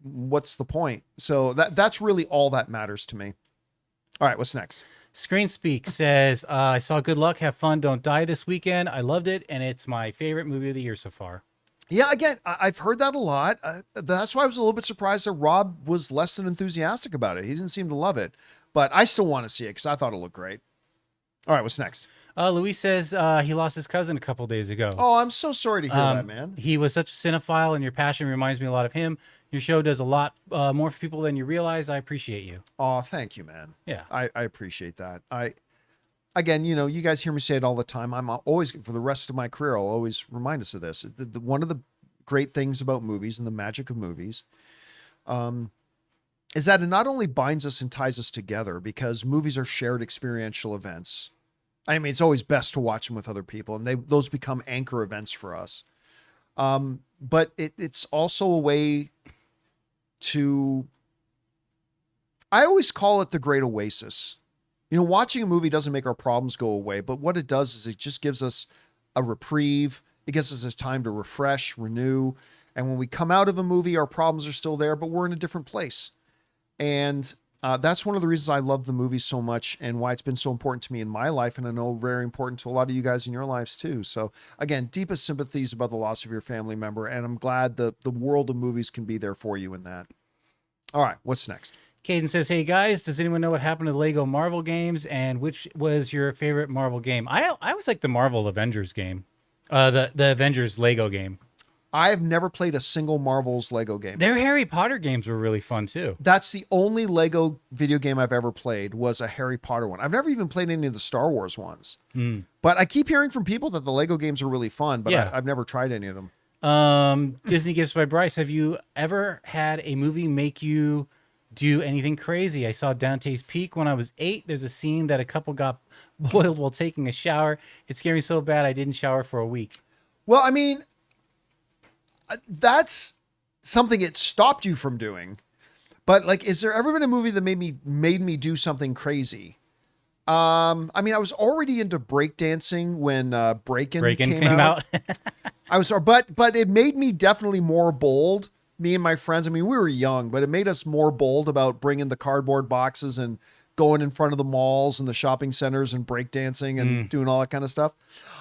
what's the point? So that's really all that matters to me. All right, what's next? Screen Speak says, I saw Good Luck, Have Fun, Don't Die this weekend. I loved it, and it's my favorite movie of the year so far. Yeah, again, I've heard that a lot. That's why I was a little bit surprised that Rob was less than enthusiastic about it. He didn't seem to love it. But I still want to see it because I thought it looked great. All right, what's next? Luis says he lost his cousin a couple days ago. Oh, I'm so sorry to hear that, man. He was such a cinephile, and your passion reminds me a lot of him. Your show does a lot more for people than you realize. I appreciate you. Oh, thank you, man. Yeah. I appreciate that. Again, you know, you guys hear me say it all the time. I'm always, for the rest of my career, I'll always remind us of this. One of the great things about movies and the magic of movies is that it not only binds us and ties us together, because movies are shared experiential events. I mean, it's always best to watch them with other people, and those become anchor events for us. But it's also a way to, I always call it the great oasis. You know, watching a movie doesn't make our problems go away, but what it does is it just gives us a reprieve. It gives us a time to refresh, renew. And when we come out of a movie, our problems are still there, but we're in a different place. And that's one of the reasons I love the movie so much, and why it's been so important to me in my life. And I know very important to a lot of you guys in your lives too. So again, deepest sympathies about the loss of your family member. And I'm glad the world of movies can be there for you in that. All right, what's next? Caden says, hey guys, does anyone know what happened to the Lego Marvel games, and which was your favorite Marvel game? I always like the Marvel Avengers game, the Avengers Lego game. I've never played a single Marvel's Lego game. Their Harry Potter games were really fun too. That's the only Lego video game I've ever played, was a Harry Potter one. I've never even played any of the Star Wars ones. But I keep hearing from people that the Lego games are really fun, but Yeah. I've never tried any of them. Disney Gifts by Bryce. Have you ever had a movie make you do anything crazy? I saw Dante's Peak when I was 8. There's a scene that a couple got boiled while taking a shower. It scared me so bad I didn't shower for a week. Well, I mean, that's something it stopped you from doing. But like, is there ever been a movie that made me do something crazy? I mean, I was already into breakdancing when Breakin' came out. But it made me definitely more bold. Me and my friends, I mean, we were young, but it made us more bold about bringing the cardboard boxes and going in front of the malls and the shopping centers and breakdancing and doing all that kind of stuff.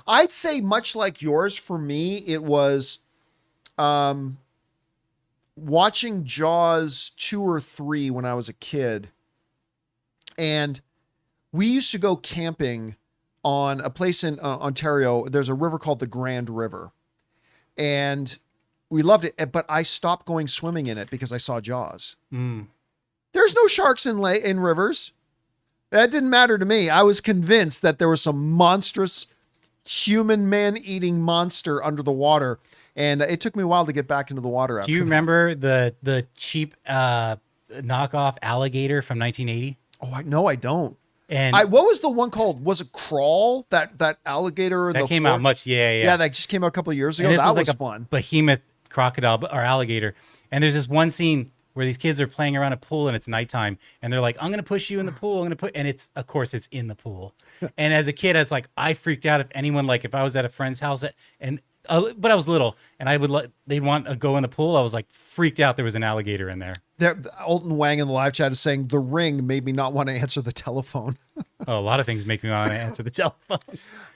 I'd say much like yours, for me, it was watching Jaws 2 or 3 when I was a kid. And we used to go camping on a place in Ontario. There's a river called the Grand River. And we loved it, but I stopped going swimming in it because I saw Jaws. There's no sharks in rivers. That didn't matter to me. I was convinced that there was some monstrous human man-eating monster under the water, and it took me a while to get back into the water. Do you remember the cheap knockoff alligator from 1980? Oh, no, I don't. And what was the one called? Was it Crawl? That alligator? that came out much. Yeah. That just came out a couple of years ago. And this That was was like fun. Behemoth crocodile or alligator. And there's this one scene where these kids are playing around a pool and it's nighttime and they're like, I'm going to push you in the pool. And it's, of course it's in the pool. And as a kid, it's like, I freaked out if I was at a friend's house but I was little and they'd want to go in the pool. I was like freaked out. There was an alligator in there. Alton Wang in the live chat is saying The Ring made me not want to answer the telephone. Oh, a lot of things make me want to answer the telephone.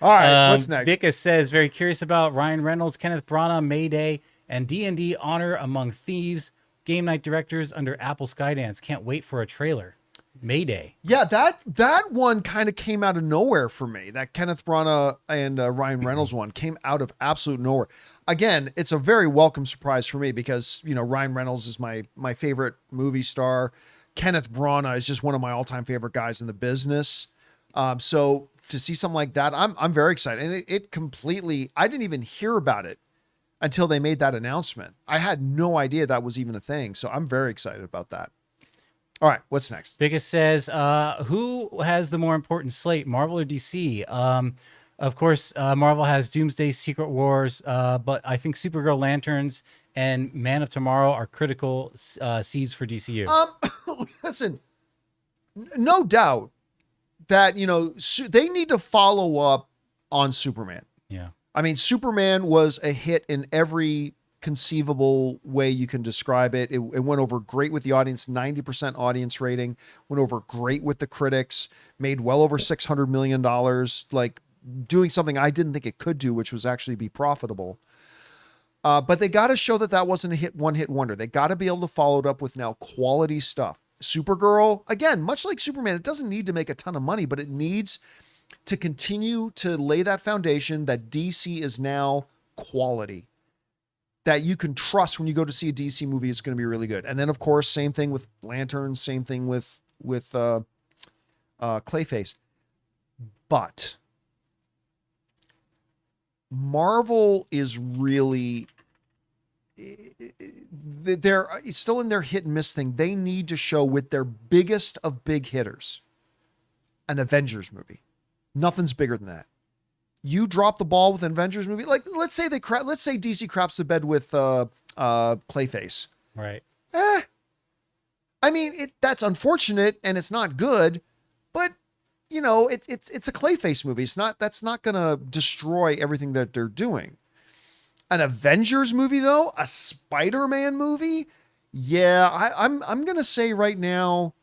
All right, what's next? Vika says, very curious about Ryan Reynolds, Kenneth Branagh, Mayday, and D&D Honor Among Thieves game night directors under Apple Skydance. Can't wait for a trailer. Mayday. Yeah, that one kind of came out of nowhere for me. That Kenneth Branagh and Ryan Reynolds one came out of absolute nowhere. Again, it's a very welcome surprise for me because, you know, Ryan Reynolds is my favorite movie star. Kenneth Branagh is just one of my all-time favorite guys in the business. So to see something like that, I'm very excited. And it completely, I didn't even hear about it until they made that announcement. I had no idea that was even a thing. So I'm very excited about that. All right, what's next? Biggest says, who has the more important slate, Marvel or DC? Of course, Marvel has Doomsday, Secret Wars, but I think Supergirl, Lanterns, and Man of Tomorrow are critical seeds for DCU. Listen, no doubt that, you know, they need to follow up on Superman. Yeah. I mean, Superman was a hit in every conceivable way you can describe it. It went over great with the audience, 90% audience rating, went over great with the critics, made well over $600 million, like doing something I didn't think it could do, which was actually be profitable. But they got to show that wasn't a one-hit wonder. They got to be able to follow it up with now quality stuff. Supergirl, again, much like Superman, it doesn't need to make a ton of money, but it needs to continue to lay that foundation that DC is now quality, that you can trust when you go to see a DC movie, it's going to be really good. And then, of course, same thing with Lanterns, same thing with Clayface. But Marvel is really, they're still in their hit and miss thing. They need to show with their biggest of big hitters an Avengers movie. Nothing's bigger than that. You drop the ball with an Avengers movie, like let's say DC craps the bed with Clayface. Right. I mean, that's unfortunate and it's not good, but you know, it's a Clayface movie. That's not gonna destroy everything that they're doing. An Avengers movie though, a Spider-Man movie, yeah, I'm gonna say right now,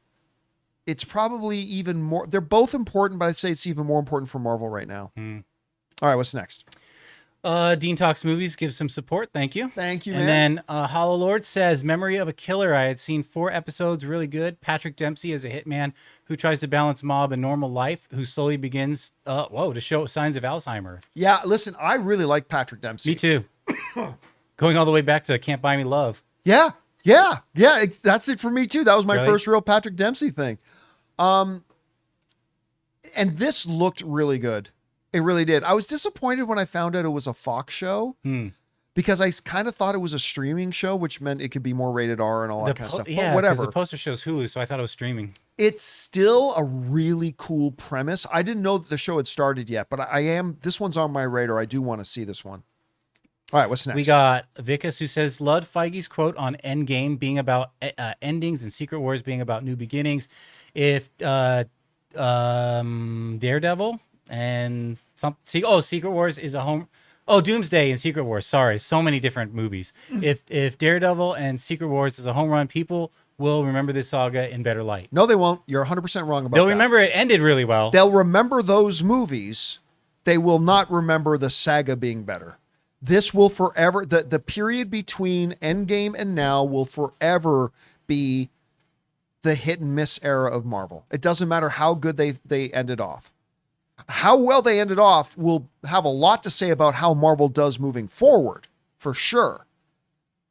it's probably even more. They're both important, but I'd say it's even more important for Marvel right now. All right, what's next? Dean Talks Movies gives some support. Thank you. Thank you, and man. then Hollow Lord says, Memory of a Killer. I had seen 4 episodes, really good. Patrick Dempsey is a hitman who tries to balance mob and normal life, who slowly begins, to show signs of Alzheimer. Yeah, listen, I really like Patrick Dempsey. Me too. Going all the way back to Can't Buy Me Love. Yeah. That's it for me too. That was my first real Patrick Dempsey thing. And this looked really good. It really did. I was disappointed when I found out it was a Fox show because I kind of thought it was a streaming show, which meant it could be more rated R and all that kind of stuff. Yeah, but whatever. The poster shows Hulu, so I thought it was streaming. It's still a really cool premise. I didn't know that the show had started yet, but this one's on my radar. I do want to see this one. All right, what's next? We got Vikas who says, Lud Feige's quote on Endgame being about endings and Secret Wars being about new beginnings. If Daredevil and Secret Wars is a home. Oh, Doomsday and Secret Wars. Sorry, so many different movies. If Daredevil and Secret Wars is a home run, people will remember this saga in better light. No, they won't. You're 100% wrong about that. They'll remember it ended really well. They'll remember those movies. They will not remember the saga being better. This will forever, the period between Endgame and now will forever be the hit and miss era of Marvel. It doesn't matter how good they ended off. How well they ended off will have a lot to say about how Marvel does moving forward, for sure.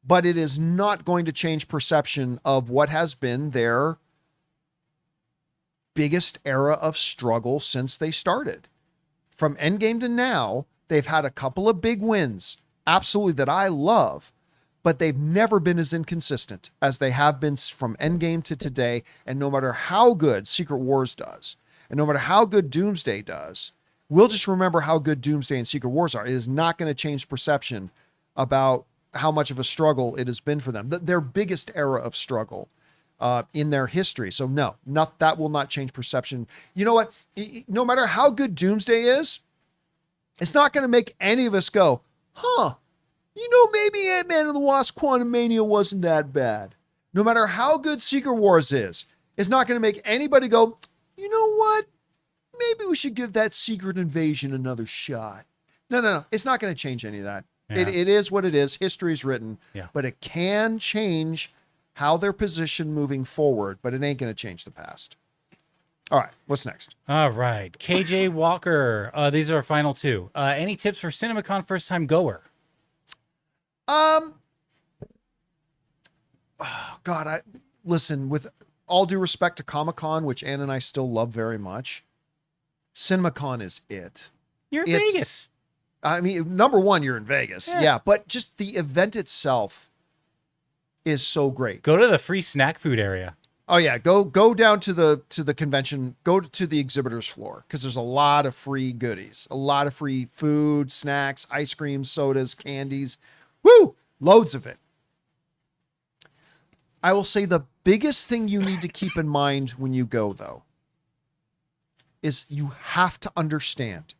But it is not going to change perception of what has been their biggest era of struggle since they started. From Endgame to now, they've had a couple of big wins, absolutely, that I love, but they've never been as inconsistent as they have been from Endgame to today. And no matter how good Secret Wars does, and no matter how good Doomsday does, we'll just remember how good Doomsday and Secret Wars are. It is not going to change perception about how much of a struggle it has been for them. Their biggest era of struggle in their history. So no, that will not change perception. You know what? No matter how good Doomsday is, it's not going to make any of us go, maybe Ant-Man and the Wasp Quantumania wasn't that bad. No matter how good Secret Wars is, it's not going to make anybody go, you know what? Maybe we should give that Secret Invasion another shot. No. It's not going to change any of that. Yeah. It is what it is. History's written. Yeah. But it can change how they're positioned moving forward, but it ain't going to change the past. All right, what's next? All right. KJ Walker. These are our final two. Any tips for CinemaCon first time goer? God, listen, with all due respect to Comic-Con, which Ann and I still love very much, CinemaCon is it. You're in It's- Vegas. I mean, number one, you're in Vegas. Yeah, but just the event itself is so great. Go to the free snack food area. Oh yeah, go down to the convention, go to the exhibitors floor, because there's a lot of free goodies, a lot of free food, snacks, ice cream, sodas, candies. Woo! Loads of it. I will say the biggest thing you need to keep in mind when you go, though, is you have to understand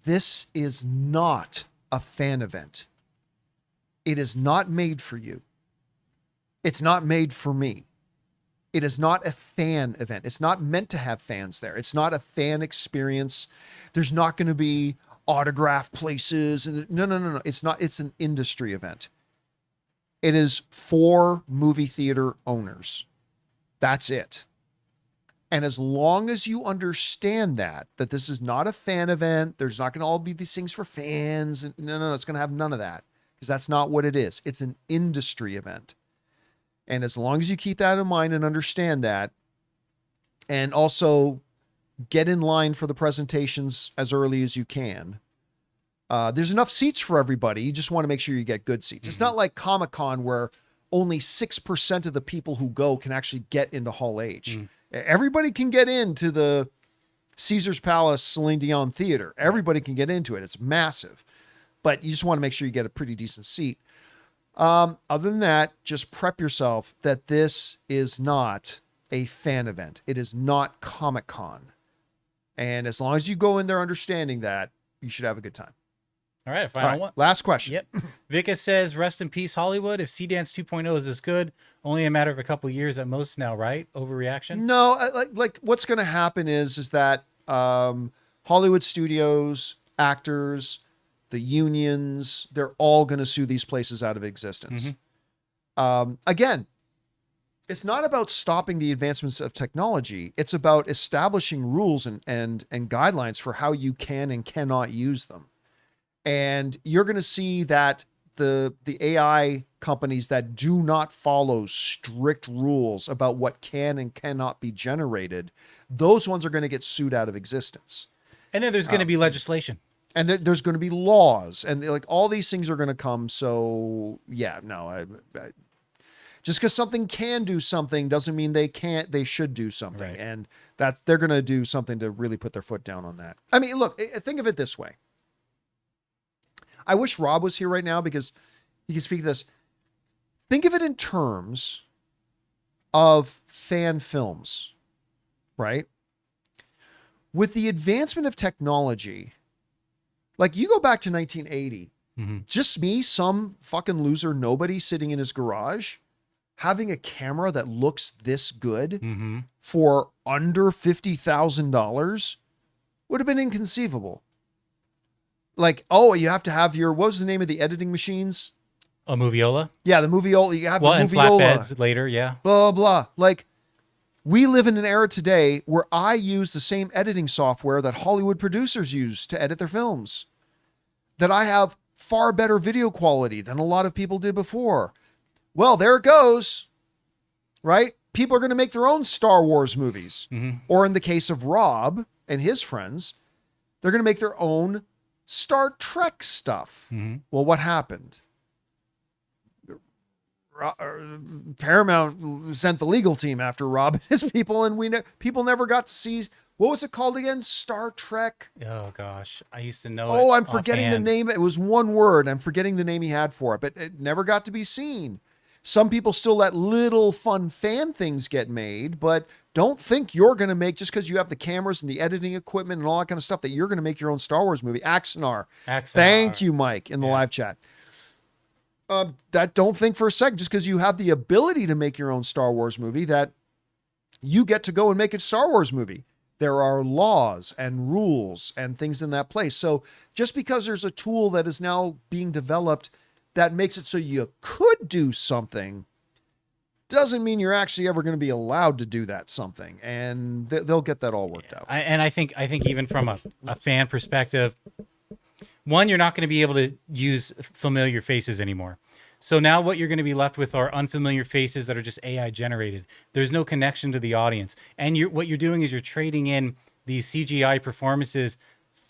this is not a fan event. It is not made for you. It's not made for me. It is not a fan event. It's not meant to have fans there. It's not a fan experience. There's not going to be autograph places. No. It's not. It's an industry event. It is for movie theater owners. That's it. And as long as you understand that this is not a fan event, there's not going to all be these things for fans. No, it's going to have none of that, because that's not what it is. It's an industry event. And as long as you keep that in mind and understand that, and also get in line for the presentations as early as you can, there's enough seats for everybody. You just want to make sure you get good seats. It's not like Comic-Con where only 6% of the people who go can actually get into Hall H. Everybody can get into the Caesar's Palace Celine Dion Theater. Everybody can get into it. It's massive. But you just want to make sure you get a pretty decent seat. Other than that, just prep yourself that this is not a fan event. It is not Comic-Con. And as long as you go in there understanding that, you should have a good time. All right, All final right, one. last question. Yep. Vika says, rest in peace, Hollywood. If Dance 2.0 is this good, only a matter of a couple years at most now, right? Overreaction? No, like what's going to happen is that Hollywood studios, actors, the unions, they're all going to sue these places out of existence. Again, it's not about stopping the advancements of technology. It's about establishing rules and guidelines for how you can and cannot use them. And you're going to see that the AI companies that do not follow strict rules about what can and cannot be generated, those ones are going to get sued out of existence. And then there's going to be legislation. And there's going to be laws, and like all these things are going to come. So yeah, no, just because something can do something doesn't mean they should do something. Right. And they're going to do something to really put their foot down on that. I mean, look, think of it this way. I wish Rob was here right now because he can speak to this. Think of it in terms of fan films, right? With the advancement of technology, like you go back to 1980, just me, some fucking loser, nobody sitting in his garage, having a camera that looks this good for under $50,000 would have been inconceivable. Like, oh, you have to have what was the name of the editing machines? A Moviola? Yeah, the Moviola. You have Well, the and Moviola. flatbeds later, yeah. Blah, blah. Like, we live in an era today where I use the same editing software that Hollywood producers use to edit their films. That I have far better video quality than a lot of people did before. Well, there it goes. Right? People are going to make their own Star Wars movies. Or in the case of Rob and his friends, they're going to make their own Star Trek stuff. Well, what happened? Paramount sent the legal team after Rob and his people, and people never got to see, what was it called again? Star Trek? Oh, gosh. I used to know Oh, it I'm forgetting the offhand. name. It was one word. I'm forgetting the name he had for it, but it never got to be seen. Some people still let little fun fan things get made, but don't think you're going to make, just because you have the cameras and the editing equipment and all that kind of stuff, that you're going to make your own Star Wars movie. Axanar. Thank you, Mike, in the live chat. Don't think for a second, just because you have the ability to make your own Star Wars movie, that you get to go and make a Star Wars movie. There are laws and rules and things in that place. So just because there's a tool that is now being developed that makes it so you could do something, doesn't mean you're actually ever going to be allowed to do that something. And they'll get that all worked out. I think even from a fan perspective, one, you're not going to be able to use familiar faces anymore. So now what you're going to be left with are unfamiliar faces that are just AI generated. There's no connection to the audience. And what you're doing is you're trading in these CGI performances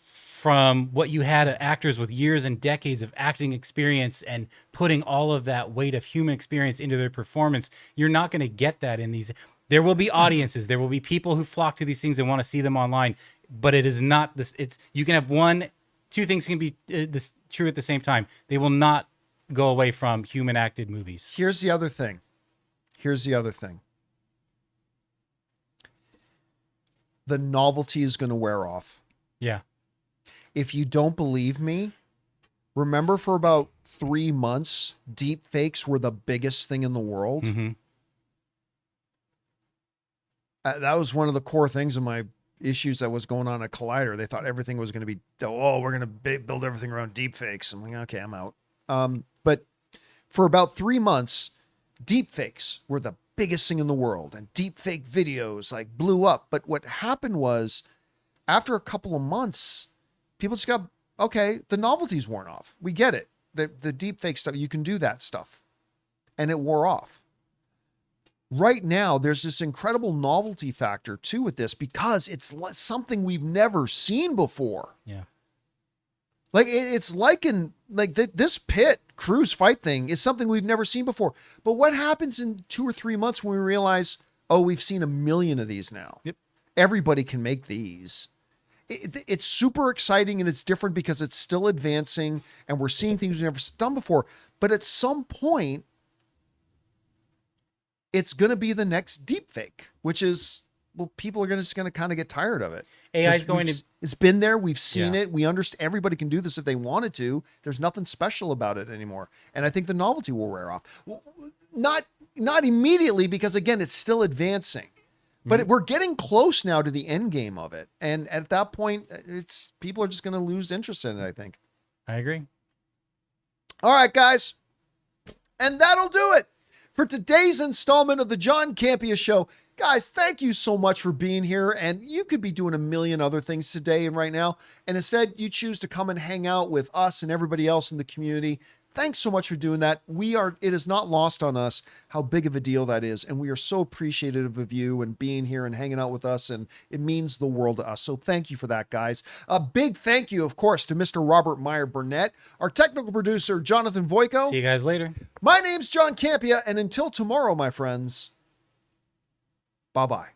from what you had actors with years and decades of acting experience and putting all of that weight of human experience into their performance. You're not going to get that in these. There will be audiences. There will be people who flock to these things and want to see them online. But it is not this. You can have two things can be this true at the same time. They will not go away from human acted movies. Here's the other thing. The novelty is going to wear off. Yeah. If you don't believe me, remember for about 3 months, deep fakes were the biggest thing in the world. Mm-hmm. That was one of the core things of my issues that was going on at Collider. They thought everything was going to be, we're going to build everything around deep fakes. I'm like, okay, I'm out. But for about 3 months, deep fakes were the biggest thing in the world, and deep fake videos like blew up. But what happened was, after a couple of months, people just got, okay, the novelty's worn off. We get it. The deep fake stuff, you can do that stuff. And it wore off. Right now, there's this incredible novelty factor too with this, because it's something we've never seen before. Yeah. Like it's like this Pitt cruise fight thing is something we've never seen before. But what happens in 2 or 3 months when we realize, we've seen 1 million of these now? Yep. Everybody can make these. It's super exciting, and it's different because it's still advancing and we're seeing things we've never done before. But at some point, it's going to be the next deep fake, which is, people are just going to kind of get tired of it. AI is going to. It's been there. We've seen it. We understand everybody can do this if they wanted to. There's nothing special about it anymore. And I think the novelty will wear off. Not immediately, because again, it's still advancing. But we're getting close now to the end game of it. And at that point, people are just going to lose interest in it, I think. I agree. All right, guys. And that'll do it for today's installment of the John Campea Show. Guys, thank you so much for being here. And you could be doing 1 million other things today and right now, and instead you choose to come and hang out with us and everybody else in the community. Thanks so much for doing that. It is not lost on us how big of a deal that is. And we are so appreciative of you and being here and hanging out with us. And it means the world to us. So thank you for that, guys. A big thank you, of course, to Mr. Robert Meyer Burnett, our technical producer, Jonathan Voico. See you guys later. My name's John Campea. And until tomorrow, my friends, bye-bye.